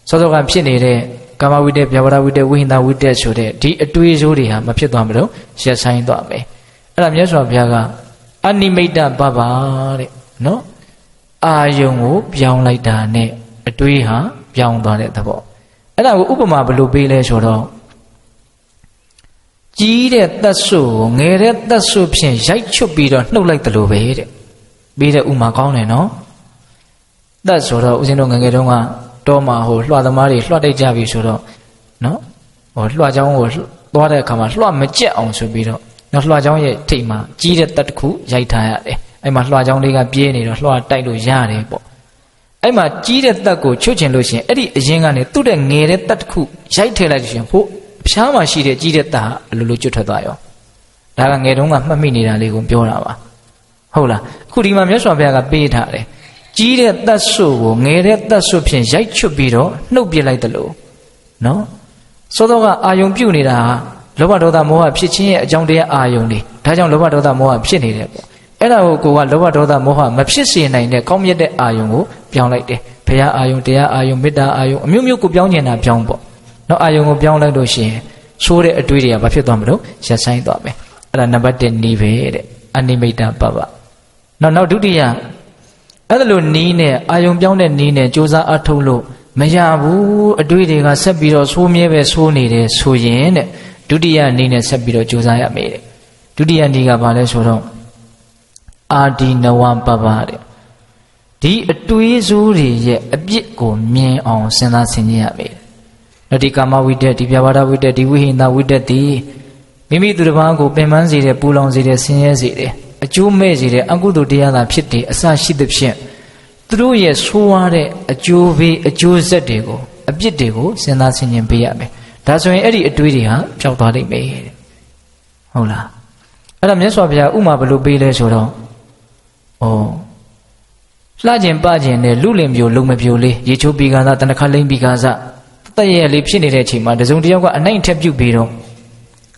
A: စောစောကဖြစ်နေတဲ့ကာမဝိတ္တဗျာပါဒဝိတ္တဝိဟိန္ဒဝိတ္တဆိုတဲ့ဒီအတွေးစိုးတွေဟာမဖြစ်သွားမလို့ရက်ဆိုင်သွားမယ်အဲ့ဒါမြတ်စွာဘုရားကအနိမိတ်တပပတဲ့နော်အာယုံကိုပြောင်းလိုက်တာနဲ့အတွေးဟာပြောင်းသွားတဲ့သဘောအဲ့ဒါကိုဥပမာဘယ်လိုပေးလဲဆိုတော့ကြီးတဲ့သက်ဆုကိုငယ်တဲ့သက်ဆုဖြင့်ရိုက်ချွတ်ပြီးတော့နှုတ်လိုက်တယ်လို့ပဲတဲ့ပြီးတဲ့ဥမာကောင်းတယ်နော်သက်ဆိုတော့ဦးဇင်းတို့ငယ်ငယ်တုန်းကတောမှာလွှတ်သမားတွေလွှတ်တိုက်ကြပြီဆိုတော့နော်လွှတ်ချောင်းကိုသွားတဲ့အခါမှာလွှတ်မကြက်အောင်ဆိုပြီးတော့နော်လွှတ်ချောင်းရဲ့ထိပ်မှာကြီးတဲ့သက်တစ်ခုရိုက်ထားရတယ်အဲ့မှာလွှတ်ချောင်းလေးကပြေးနေတော့လွှတ်တိုက်လို့ရတယ်ပေါ့အဲ့မှာကြီးတဲ့သက်ကိုချွတ်ချင်လို့ရှိရင်အဲ့ဒီအရင်ကနေသူ့တဲ့ငယ်တဲ့သက်တစ်ခုရိုက်ထည့်လိုက်လို့ရှိရင်ဖို့ဖြားမှာရှိတဲ့ကြီးတဲ့သက်ဟာအလိုလိုကျွတ်ထွက်သွားရောဒါကငယ်တုန်းကမှတ်မိနေတာလေးကိုပြောတာပါဟုတ်လားအခုဒီမှာမြတ်စွာဘုရားကပေးထားတယ်ကြီးတဲ့သက်ဆုကိုငယ်တဲ့သက်ဆုဖြင့်ရိုက်ချွတ်ပြီးတော့နှုတ်ပြလိုက်တယ်လို့နော်စောစောကအာယုံပြုတ်နေတာလောဘဒေါသမောဟဖြစ်ခြင်းရဲ့အကြောင်းတရားအာယုံတွေဒါကြောင့်လောဘဒေါသမောဟဖြစ်နေတယ်ပေါ့အဲ့ဒါကိုကလောဘဒေါသမောဟမဖြစ်စေနိုင်တဲ့ကောင်းမြတ်တဲ့အာယုံကိုပြောင်းလိုက်တယ်ဘုရားအာယုံတရားအာယုံမေတ္တာအာယုံအမျိုးမျိုးကိုပြောင်းကျင်တာပြောင်းပေါ့နော်အာယုံကိုပြောင်းလိုက်လို့ရှိရင်ဆိုးတဲ့အတွေးတွေကဘာဖြစ်သွားမလို့ရက်ဆိုင်သွားမယ်အဲ့ဒါနံပါတ်1နီးပဲတဲ့အနိမိတ်တပပနောက်ဒုတိယအဲ့ဒါလိုနီးနဲ့အာယုံပြောင်းတဲ့နီးနဲ့ကြိုးစားအထုတ်လို့မရဘူးအတွေးတွေကဆက်ပြီးတော့ဆိုးမြဲပဲဆိုးနေတယ်ဆိုရင်တဲ့ဒုတိယနီးနဲ့ဆက်ပြီးတော့ကြိုးစားရမယ်တဲ့ဒုတိယနီးကဘာလဲဆိုတော့အာဒီနဝပပတဲ့ဒီအတွေးစိုးတွေရဲ့အပြစ်ကိုမြင်အောင်စဉ်းစားဆင်ခြင်ရမယ်နော်ဒီကာမဝိတ္တဒီဗျာပါဒဝိတ္တဒီဝိဟိန္ဒဝိတ္တဒီမိမိသူတစ်ပါးကိုပင်ပန်းစေတဲ့ပူလောင်စေတဲ့ဆင်းရဲစေတဲ့အကျိုးမဲ့စေတဲ့အကုသိုလ်တရားသာဖြစ်တယ်အစရှိသဖြင့်သူတို့ရဲ့ဆိုးဝါးတဲ့အကျိုးပေးအကျိုးဆက်တွေကိုအပြစ်တွေကိုစဉ်းစားဆင်ခြင်ပေးရမယ်ဒါဆိုရင်အဲ့ဒီအတွေးတွေဟာပျောက်သွားလိမ့်မယ်ဟုတ်လားအဲ့ဒါမြတ်စွာဘုရားဥမာဘယ်လိုပေးလဲဆိုတော့လှကျင်ပကျင်နဲ့လူလင်ပြိုလုံမပြိုလေးရေချိုးပြီးကားသာတဏခလိမ့်ပြီးကားစတည့်ရလေးဖြစ်နေတဲ့အချိန်မှာတစုံတစ်ယောက်ကအနိုင်ထက်ပြုတ်ပြီးတော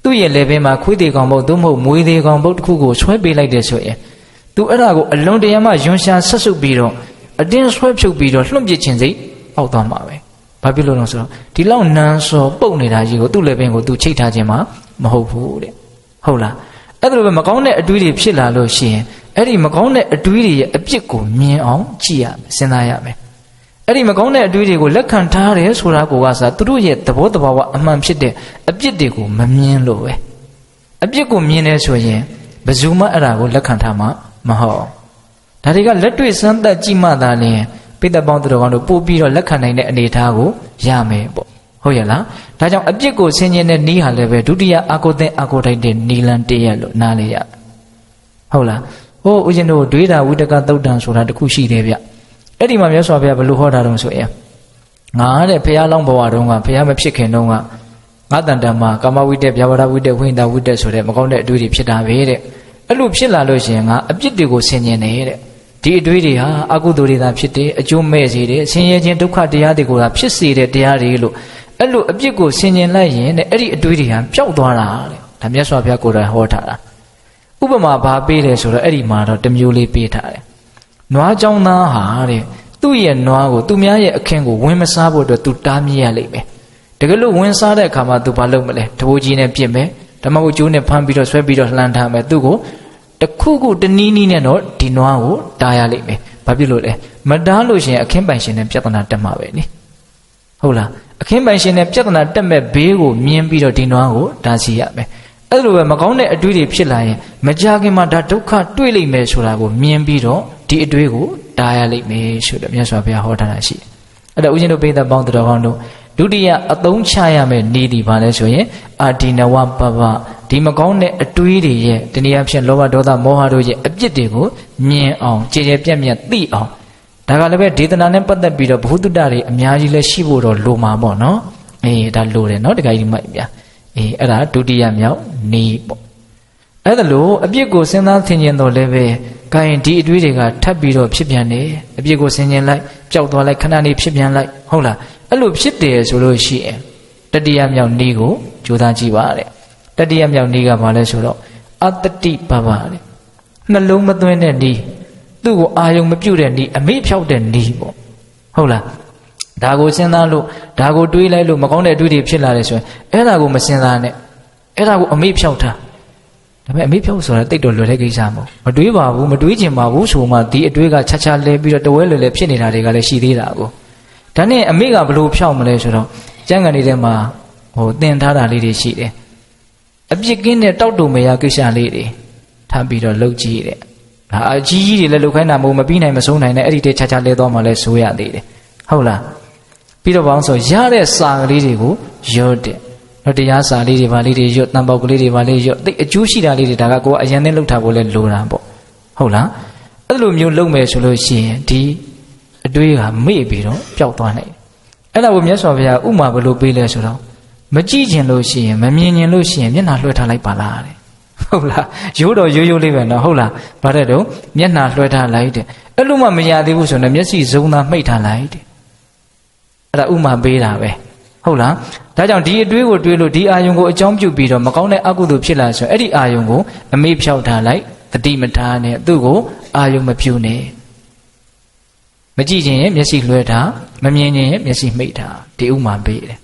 A: ့သူ့ရဲ့လေပင်မှာခွေးသေးကောင်ဘုတ်သို့မဟုတ်မွေးသေးကောင်ဘုတ်တစ်ခုကိုဆွဲပေးလိုက်တယ်ဆိုရင်သူအဲ့ဒါကိုအလွန်တရာမှယွန်ရှာဆက်စုပ်ပြီးတော့အတင်းဆွဲဖြုတ်ပြီးတော့လွှတ်ပစ်ခြင်းစိတ်ပေါက်သွားမှာပဲဘာဖြစ်လို့လဲဆိုတော့ဒီလောက်နန်းစောပုတ်နေတာကြီးကိုသူ့လေပင်ကိုသူချိတ်ထားခြင်းမှာမဟုတ်ဘူးတဲ့ဟုတ်လားအဲ့ဒါလိုပဲမကောင်းတဲ့အတွေးတွေဖြစ်လာလို့ရှိရင်အဲ့ဒီမကောင်းတဲ့အတွေးတွေရဲ့အပြစ်ကိုမြင်အောင်ကြည့်ရမယ်စဉ်းစားရမယ်အဲ့ဒီမကောင်းတဲ့အတွေးတွေကိုလက်ခံထားတယ်ဆိုတာကိုကစားသူတို့ရဲ့သဘောတဘာဝအမှန်ဖြစ်တဲ့အပြစ်တွေကိုမမြင်လို့ပဲအပြစ်ကိုမြင်နေဆိုရင်ဘယ်သူမှအဲ့ဒါကိုလက်ခံထားမှာမဟုတ်ဒါတွေကလက်တွေ့စမ်းသပ်ကြည့်မှသာလျှင်ပိဋကပေါင်းသူတော်ကောင်းတို့ပို့ပြီးတော့လက်ခံနိုင်တဲ့အနေအထားကိုရမယ်ပေါ့ဟုတ်ရဲ့လားဒါကြောင့်အပြစ်ကိုဆင်ခြင်တဲ့နည်းဟာလည်းပဲဒုတိယအာကိုသင်အာကိုထိုက်တဲ့နီလန်တည့်ရလို့နားလေရဟုတ်လားဟိုဦးဇင်းတို့ဒွေတာဝိတကသုတ်တံဆိုတာတခုရှိတယ်ဗျအဲ့ဒီမှာမြတ်စွာဘုရားဘယ်လိုဟောတာတုံးဆိုရင်ငါတဲ့ဘုရားလောင်းဘဝတုန်းကဘုရားမဖြစ်ခင်တုန်းကငါတန်တမှာကာမဝိတ္တဗျာပါဒဝိတ္တဝိဟိန္ဒဝိတ္တဆိုတဲ့မကောင်းတဲ့အတွေးတွေဖြစ်တာပဲတဲ့အဲ့လိုဖြစ်လာလို့ရှိရင်ငါအပြစ်တွေကိုဆင်ခြင်နေတဲ့ဒီအတွေးတွေဟာအကုသိုလ်တွေသာဖြစ်တယ်အကျိုးမဲ့စေတယ်ဆင်းရဲခြင်းဒုက္ခတရားတွေကိုသာဖြစ်စေတဲ့တရားတွေလို့ အဲ့လိုအပြစ်ကိုဆင်ញင်လိုက်ရင်တဲ့အဲ့ဒီအတွေးတွေဟာပျောက်သွားတာတဲ့ဒါမြတ်စွာဘုရားကိုယ်တိုင်ဟောထားတာဥပမာဘာပေးတယ်ဆိုတော့အဲ့ဒီမှာတော့တစ်မျိုးလေးပေးထားတယ်နွားကြောင်းသားဟာတဲ့သူ့ရဲ့နွားကိုသူများရဲ့အခင်းကိုဝင်မစားဖို့အတွက်သူတားမြစ်ရလိမ့်မယ်တကယ်လို့ဝင်စားတဲ့အခါမှာသူဘာလုပ်မလဲတဘိုးကြီးနဲ့ပြစ်မယ်ဓမ္မကိုကျိုးနဲ့ဖမ်းပြီးတော့ဆွဲပြီးတော့လှမ်းထားမယ်သူ့ကိုတခုခုတနည်းနည်းနဲ့တော့ဒီနွားကိုတားရလိမ့်မယ်ဘာဖြစ်လို့လဲမတားလို့ရှိရင်အခင်းပိုင်ရှင်နဲ့ပြဿနာတက်မှာပဲနိဟုတ်လားအခင်းပိုင်ရှင်နဲ့ပြဿနာတက်မဲ့ဘေးကိုမြင်ပြီးတော့ဒီနွားကိုတားစီရမယ်အဲ့လိုပဲမကောင်းတဲ့အတွေးတွေဖြစ်လာရင်မကြခင်မှာဒါဒုက္ခတွေ့လိမ့်မယ်ဆိုတာကိုမြင်ပြီးတော့ဒီအတွေးကိုတားရလိမ့်မယ်ဆိုတော့မြတ်စွာဘုရားဟောထားတာရှိတယ်အဲ့တော့ဦးဇင်းတို့ပိဋကပေါင်းတော်ကောင်းတို့ဒုတိယအသုံးချရမယ့်နည်းဒီပါလဲဆိုရင်အာဒီနဝပပဒီမကောင်းတဲ့အတွေးတွေရဲ့တနည်းအားဖြင့်လောဘဒေါသမောဟတို့ရဲ့အပြစ်တွေကိုမြင်အောင်ကြည်ကြဲပြတ်ပြတ်သိအောင်ဒါကလည်းပဲဒေသနာနဲ့ပတ်သက်ပြီးတော့ဘုသူတ္တတွေအများကြီးလဲရှိဖို့တော့လိုမှာပေါ့နော်ဒါလိုတယ်နော်တခါကြီးမိုက်ဗျာအဲ့ဒါဒုတိယမြောက်နည်းပေါ့အဲ့ဒါလို့အပြစ်ကိုစဉ်းစားသင်ခြင်းတော့လည်းပဲကိုင်းဒီအတွေးတွေကထပ်ပြီးတော့ဖြစ်ပြန်တယ်အပြစ်ကိုဆင်ခြင်လိုက်ပျောက်သွားလိုက်ခဏလေးဖြစ်ပြန်လိုက်ဟုတ်လားအဲ့လိုဖြစ်တယ်ဆိုလို့ရှိရင်တတိယမြောက်နည်းကိုကြိုးစားကြည့်ပါတဲ့တတိယမြောက်နည်းကဘာလဲဆိုတော့အတ္တိပပတဲ့နှလုံးမသွင်းတဲ့နည်းသူ့ကိုအာယုံမပြုတ်တဲ့နည်းအမေ့ဖြောက်တဲ့နည်းပေါ့ဟုတ်လားဒါကိုစဉ်းစားလို့ဒါကိုတွေးလိုက်လို့မကောင်းတဲ့အတွေးတွေဖြစ်လာတယ်ဆိုရင်အဲ့ဒါကိုမစဉ်းစားနဲ့အဲ့ဒါကိုအမေ့ဖြောက်ထားဒါပေမဲ့အမေ့ဖြောက်ဆိုတာတိတ်တော့လွယ်တဲ့ကိစ္စမဟုတ်မတွေးပါဘူးမတွေးချင်ပါဘူးဆိုမှဒီအတွေးကခြားခြားလဲပြီးတော့တဝဲလွယ်လွယ်ဖြစ်နေတာတွေကလည်းရှိသေးတာကိုဒါနဲ့အမေကဘလို့ဖြောက်မလဲဆိုတော့ကျမ်းဂန်တွေထဲမှာသင်ထားတာလေးတွေရှိတယ်အပြစ်ကင်းတဲ့တောက်တုံမရကိစ္စလေးတွေထားပြီးတော့လှုပ်ကြည့်တဲ့ဒါအကြီးကြီးတွေလည်းလှုပ်ခိုင်းတာမဟုတ်မပြီးနိုင်မဆုံးနိုင်တဲ့အဲ့ဒီတည်းခြားခြားလဲသွားမှလည်းဆိုရသေးတယ်ဟုတ်လားပြီးတော့ဘာလို့ဆိုရတဲ့စာကလေးတွေကိုရွတ်တဲ့တော့တရားစာလေးတွေဗာလေးတွေရွတ်တန်ပေါက်ကလေးတွေဗာလေးရွတ်သိအကျိုးရှိတာလေးတွေဒါကကိုကအရင်နဲ့လှုပ်ထားဖို့လဲလိုတာပေါ့ဟုတ်လားအဲ့လိုမျိုးလုပ်မယ်ဆိုလို့ရှိရင်ဒီအတွေးကမေ့ပြီးတော့ပျောက်သွားနိုင်အဲ့ဒါကိုမြတ်စွာဘုရားဥမာဘယ်လိုပေးလဲဆိုတော့မကြည့်ကျင်လို့ရှိရင်မမြင်ကျင်လို့ရှိရင်မျက်နှာလွှဲထားလိုက်ပါလားတဲ့ဟုတ်လားရိုးတော့ရိုးရိုးလေးပဲနော်ဟုတ်လားဗါတဲ့တော့မျက်နှာလွှဲထားလိုက်တဲ့အဲ့လိုမှမရသေးဘူးဆိုတော့မျက်စိစုံသားမှိတ်ထားလိုက်တဲ့အဲ့ဒါဥမာပေးတာပဲဟုတ်လားဒါကြောင့်ဒီအတွေးကိုတွေးလို့ဒီအာယုံကိုအကြောင်းပြုပြီးတော့မကောင်းတဲ့အကုသိုလ်ဖြစ်လာဆိုအဲ့ဒီအာယုံကိုအမေ့ဖြောက်ထားလိုက်တတိမထားနဲ့သူ့ကိုအာယုံမပြုနဲ့မကြည့်ခြင်းရဲ့မျက်စိလွှဲထားမမြင်ခြင်းရဲ့မျက်စိမှိတ်ထားဒီဥမာပေးတယ်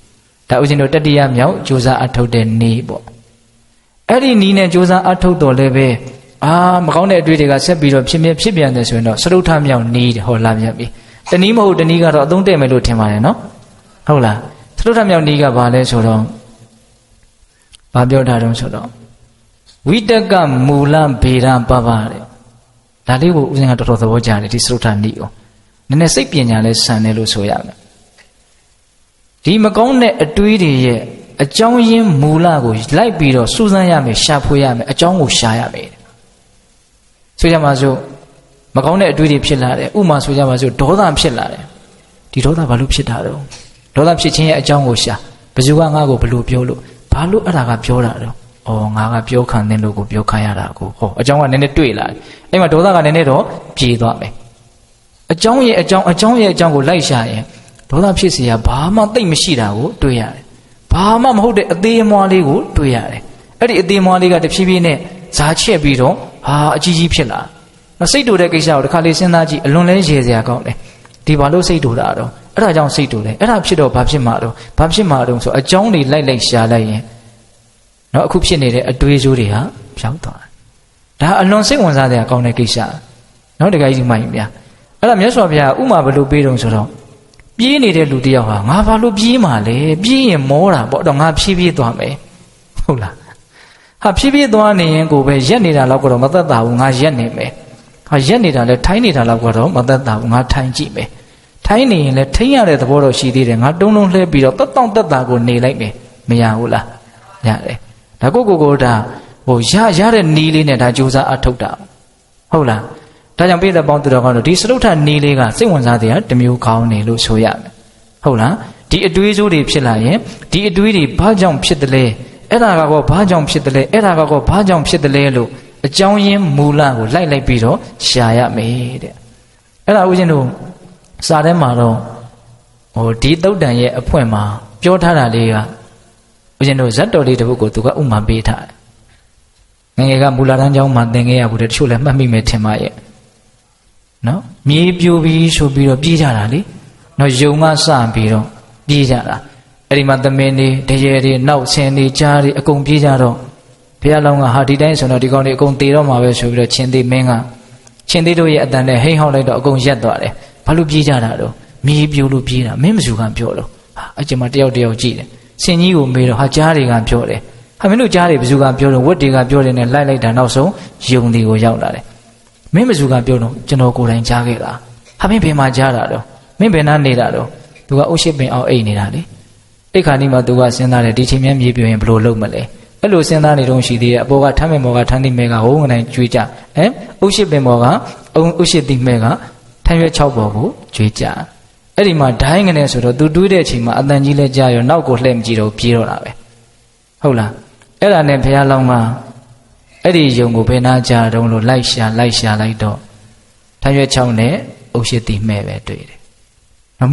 A: ဒါဥစဉ်တို့တတိယမြောက်ကြိုးစားအထုတ်တဲ့နေ့ပေါ့အဲ့ဒီနီးနဲ့ကြိုးစားအထုတ်တော်လည်းပဲမကောင်းတဲ့အတွေ့တွေကဆက်ပြီးတော့ဖြစ်ပြန်တယ်ဆိုရင်တော့စတုထမြောက်နီးဟောလာပြန်ပြီတနည်းမဟုတ်တနည်းကတော့အသုံးတည့်မယ်လို့ထင်ပါတယ်နော်ဟုတ်လားစတုထမြောက်နီးကဘာလဲဆိုတော့ဘာပြောတာတုံးဆိုတော့ဝိတကမူလဗေဒပပတဲ့ဒါလေးကိုဥစဉ်ကတော်တော်သဘောကျတယ်ဒီစတုထနီးကိုနည်းနည်းစိတ်ပညာလဲဆန်တယ်လို့ဆိုရမယ်ဒီမကောင်းတဲ့အတွေးတွေရဲ့အကြောင်းရင်းမူလကိုလိုက်ပြီးတော့စူးစမ်းရမယ်ရှာဖွေရမယ်အကြောင်းကိုရှာရမယ်ဆိုကြပါစို့မကောင်းတဲ့အတွေးတွေဖြစ်လာတယ်ဥမာဆိုကြပါစို့ဒေါသဖြစ်လာတယ်ဒီဒေါသဘာလို့ဖြစ်တာတော့ဒေါသဖြစ်ခြင်းရဲ့အကြောင်းကိုရှာဘယ်သူကငါ့ကိုဘလို့ပြောလို့ဘာလို့အဲ့ဒါကပြောတာတော့ငါကပြောခံတဲ့လို့ကိုပြောခံရတာကိုအကြောင်းကနည်းနည်းတွေ့လာတယ်အဲ့မှာဒေါသကနည်းနည်းတော့ပြေသွားမယ်အကြောင်းရဲ့အကြောင်းကိုလိုက်ရှာရင်ဒေါသဖြစ်เสียဘာမှသိမ့်မရှိတာကိုတွေ့ရတယ်ဘာမှမဟုတ်တဲ့အသေးအမွှားလေးကိုတွေ့ရတယ်အဲ့ဒီအသေးအမွှားလေးကတဖြည်းဖြည်းနဲ့ဇာချက်ပြီးတော့အကြီးကြီးဖြစ်လာစိတ်တူတဲ့ကိစ္စကိုတစ်ခါလေးစဉ်းစားကြည့်အလွန်လဲရေစရာကောင်းတယ်ဒီဘာလို့စိတ်တူတာတော့အဲ့ဒါကြောင့်စိတ်တူတယ်အဲ့ဒါဖြစ်တော့ဘာဖြစ်မှာတော့ဆိုအကြောင်းတွေလိုက်ရှာလိုက်ရင်နော်အခုဖြစ်နေတဲ့အတွေးစိုးတွေဟာပြောင်းသွားတယ်ဒါအလွန်စိတ်ဝင်စားစရာကောင်းတဲ့ကိစ္စနော်တကယ်ကြီးမှန်ဗျာအဲ့ဒါမြတ်စွာဘုရားဥမာဘယ်လိုပေးတုံးဆိုတော့ပြေးနေတဲ့လူတယောက်ဟာငါဘာလို့ပြေးမှာလဲပြေးရင်မောတာပေါ့တော့ငါဖြည်းဖြည်းသွားမယ်ဟုတ်လားဖြည်းဖြည်းသွားနေရင်ကိုပဲရက်နေတာလောက်ကတော့မသက်သာဘူးငါရက်နေမယ်ရက်နေတာလဲထိုင်းနေတာလောက်ကတော့မသက်သာဘူးငါထိုင်းကြည့်မယ်ထိုင်းနေရင်လဲထိန်းရတဲ့သဘောတော့ရှိသေးတယ်ငါတုံးလုံးလှဲပြီးတော့တက်တောင့်တက်တာကိုနေလိုက်မယ်မရဘူးလားရတယ်ဒါကိုဒါရတဲ့နီးလေးနဲ့ဒါကြိုးစားအထုတ်တာဟုတ်လားဒါကြောင့်ပိဋကပေါင်းသူတော်ကောင်းတို့ဒီစတုထနီးလေးကစိတ်ဝင်စားတဲ့တမျိုးကောင်းတယ်လို့ဆိုရမယ်ဟုတ်လားဒီအတွေးစိုးတွေဖြစ်လာရင်ဒီအတွေးတွေဘာကြောင့်ဖြစ်တယ်လဲအဲ့ဒါကောဘာကြောင့်ဖြစ်တယ်လဲအဲ့ဒါကောဘာကြောင့်ဖြစ်တယ်လဲလို့အကြောင်းရင်းမူလကိုလိုက်ပြီးတော့ရှာရမယ်တဲ့အဲ့ဒါဦးဇင်းတို့စာထဲမှာတော့ဒီသုတ်တန်ရဲ့အဖွင့်မှာ ပြောထားတာလေးကဦးဇင်းတို့ဇတ်တော်လေးတစ်ပုဒ်ကိုသူကဥမာပေးထားတယ်ငယ်ငယ်ကမူလာတန်းကျောင်းမှာသင်ခဲ့ရဘူးတဲ့တချို့လည်းမှတ်မိမယ်ထင်ပါရဲ့နော်မြေပြိုပြီးဆိုပြီးတော့ပြေးကြတာလေနော်ယုံမစပြီးတော့ပြေးကြတာအဲ့ဒီမှာသမင်းတွေတရေတွေနောက်ဆင်းတွေကြားတွေအကုန်ပြေးကြတော့ဘုရားလောင်းကဟာဒီတိုင်းဆိုတော့ဒီကောင်တွေအကုန်သေတော့မှာပဲဆိုပြီးတော့ချင်းသေးမင်းကချင်းသေးတို့ရဲ့အတန်နဲ့ဟိန်းဟောက်လိုက်တော့အကုန်ရက်သွားတယ်ဘာလို့ပြေးကြတာတော့မြေပြိုလို့ပြေးတာမင်းမစုကပြောတော့အကျမတယောက်ကြည့်တယ်ဆင်ကြီးကိုမေးတော့ဟာကြားတွေကပြောတယ်ဟာမင်းတို့ကြားတွေဘယ်သူကပြောတော့ဝတ်တွေကပြောတယ်နဲ့လိုက်တာနောက်ဆုံးယုံဒီကိုရောက်လာတယ်မင်းမစုကပြောတော့ကျွန်တော်ကိုယ်တိုင်ကြားခဲ့တာဟာမင်းဘယ်မှာကြားတာတော့မင်းဘယ်နာနေတာတော့သူကအုတ်ရှိပင်အောင်အိတ်နေတာလေအိတ်ခါနီးမှာသူကစဉ်းစားတယ်ဒီချိန်မြမြေပြိုရင်ဘယ်လိုလုပ်မလဲအဲ့လိုစဉ်းစားနေတော့ရှိသေးတယ်အပေါ်ကထမ်းမဲ့မော်ကထမ်းတိမဲကဟိုးငနိုင်ကျွေးကြအုတ်ရှိပင်မော်ကအုတ်ရှိတိမဲကထမ်းရွက်6ပေါ်ကိုကျွေးကြအဲ့ဒီမှာဒိုင်းငနဲ့ဆိုတော့သူတွေးတဲ့အချိန်မှာအတန်ကြီးလဲကြားရောနောက်ကိုလှည့်မကြည့်တော့ပြေးတော့တာပဲဟုတ်လားအဲ့ဒါနဲ့ဘုရားလောင်းကအဲ့ဒီယုံကိုဘယ်နာကြတုံးလို့လိုက်ရှာလိုက်တော့ထမ်းရွက်6နဲ့အုတ်ရှိတိမဲပဲတွေ့တယ်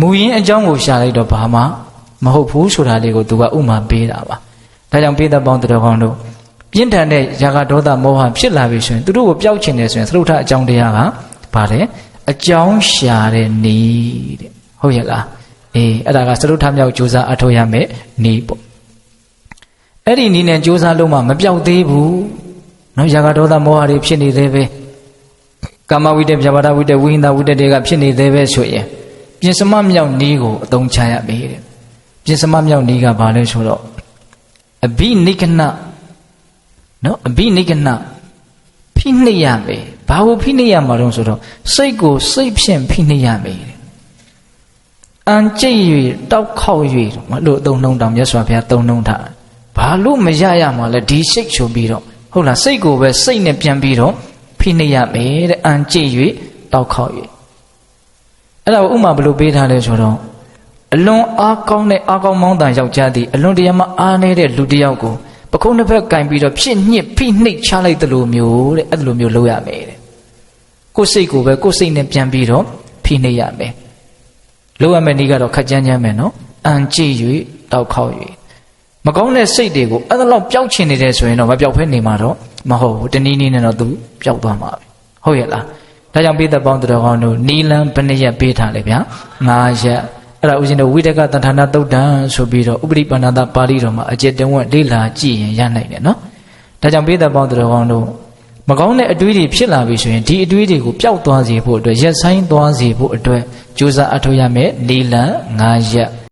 A: မူရင်းအကြောင်းကိုရှာလိုက်တော့ဘာမှမဟုတ်ဘူးဆိုတာလေးကိုသူကဥမာပေးတာပါဒါကြောင့်ပိဿပေါင်းတော်ကောင်းတို့ပြင်းထန်တဲ့ຢာကဒေါသမောဟဖြစ်လာပြီဆိုရင်သူတို့ကိုပျောက်ချင်တယ်ဆိုရင်သရုပ်ထအကြောင်းတရားကဗါတယ်အကြောင်းရှာတဲ့နည်းတဲ့ဟုတ်ရဲ့လားအဲ့ဒါကသရုပ်ထမြောက်ကြိုးစားအထောက်ရမယ်နည်းပေါ့အဲ့ဒီနည်းနဲ့ကြိုးစားလို့မှမပျောက်သေးဘူးနော်ຢာကဒေါသမောဟတွေဖြစ်နေသေးပဲကာမဝိတ္တဗျာပါဒဝိတ္တဝိဟိန္ဒဝိတ္တတွေကဖြစ်နေသေးပဲဆိုရင်ပြင်စမမြောက်နည်းကိုအသုံးချရမယ်တဲ့ပြင်စမမြောက်နည်းကဘာလဲဆိုတော့အဘိနိကနနော်အဘိနိကနဖိနှိပ်ရမယ်ဘာလို့ဖိနှိပ်ရမှာတော့ဆိုတော့စိတ်ကိုစိတ်ဖြင့်ဖိနှိပ်ရမယ်အန်ကျိတ်၍တောက်ခေါက်၍မလို့သုံးနှုံတောင်မြတ်စွာဘုရားသုံးနှုံထားဘာလို့မရရမှာလဲဒီစိတ်ဆိုပြီးတော့ဟုတ်လားစိတ်ကိုပဲစိတ်နဲ့ပြန်ပြီးတော့ဖိနှိပ်ရမယ်တဲ့အန်ကျိတ်၍တောက်ခေါက်၍အဲ့ဒါကိုဥမာဘယ်လိုပေးထားလဲဆိုတော့အလွန်အားကောင်းတဲ့အားကောင်းမောင်းတန်ယောက်ျားသည်အလွန်တရာမှအားနေတဲ့လူတစ်ယောက်ကိုပခုံးတစ်ဖက်ကင်ပြီးတော့ဖြစ်ညစ်ဖိနှိပ်ချလိုက်သလိုမျိုးတဲ့အဲ့လိုမျိုးလုပ်ရမယ်တဲ့ကိုယ်စိတ်ကိုပဲကိုယ်စိတ်နဲ့ပြန်ပြီးတော့ဖိနှိပ်ရမယ်လုပ်ရမယ့်နည်းကတော့ခက်ကြမ်းကြမ်းပဲနော်အန်ကြည့်၍တောက်ခေါက်၍မကောင်းတဲ့စိတ်တွေကိုအဲ့ဒါလောက်ပျောက်ချင်နေတယ်ဆိုရင်တော့မပျောက်ဖဲနေမှာတော့မဟုတ်ဘူးတနည်းနည်းနဲ့တော့သူပျောက်သွားမှာပဲဟုတ်ရဲ့လားဒါကြောင့်ပိဿပေါင်းတော်ကောင်းတို့နီလန်ဘယ်နှရက်ပေးထားလဲဗျာ9ရက်အဲ့ဒါဦးဇင်းတို့ဝိတကတဏ္ဍာနာသုတ်တံဆိုပြီးတော့ဥပရိပန္နတပါဠိတော်မှာအကျဉ်းတဝက်လေ့လာကြည့်ရင်ရနိုင်တယ်နော်ဒါကြောင့်ပိဿပေါင်းတော်ကောင်းတို့မကောင်းတဲ့အတွေးတွေဖြစ်လာပြီဆိုရင်ဒီအတွေးတွေကိုပျောက်သွားစေဖို့အတွက်ရက်ဆိုင်သွားစေဖို့အတွက်ကြိုးစားအထောက်ရမယ်နီလန်9ရက်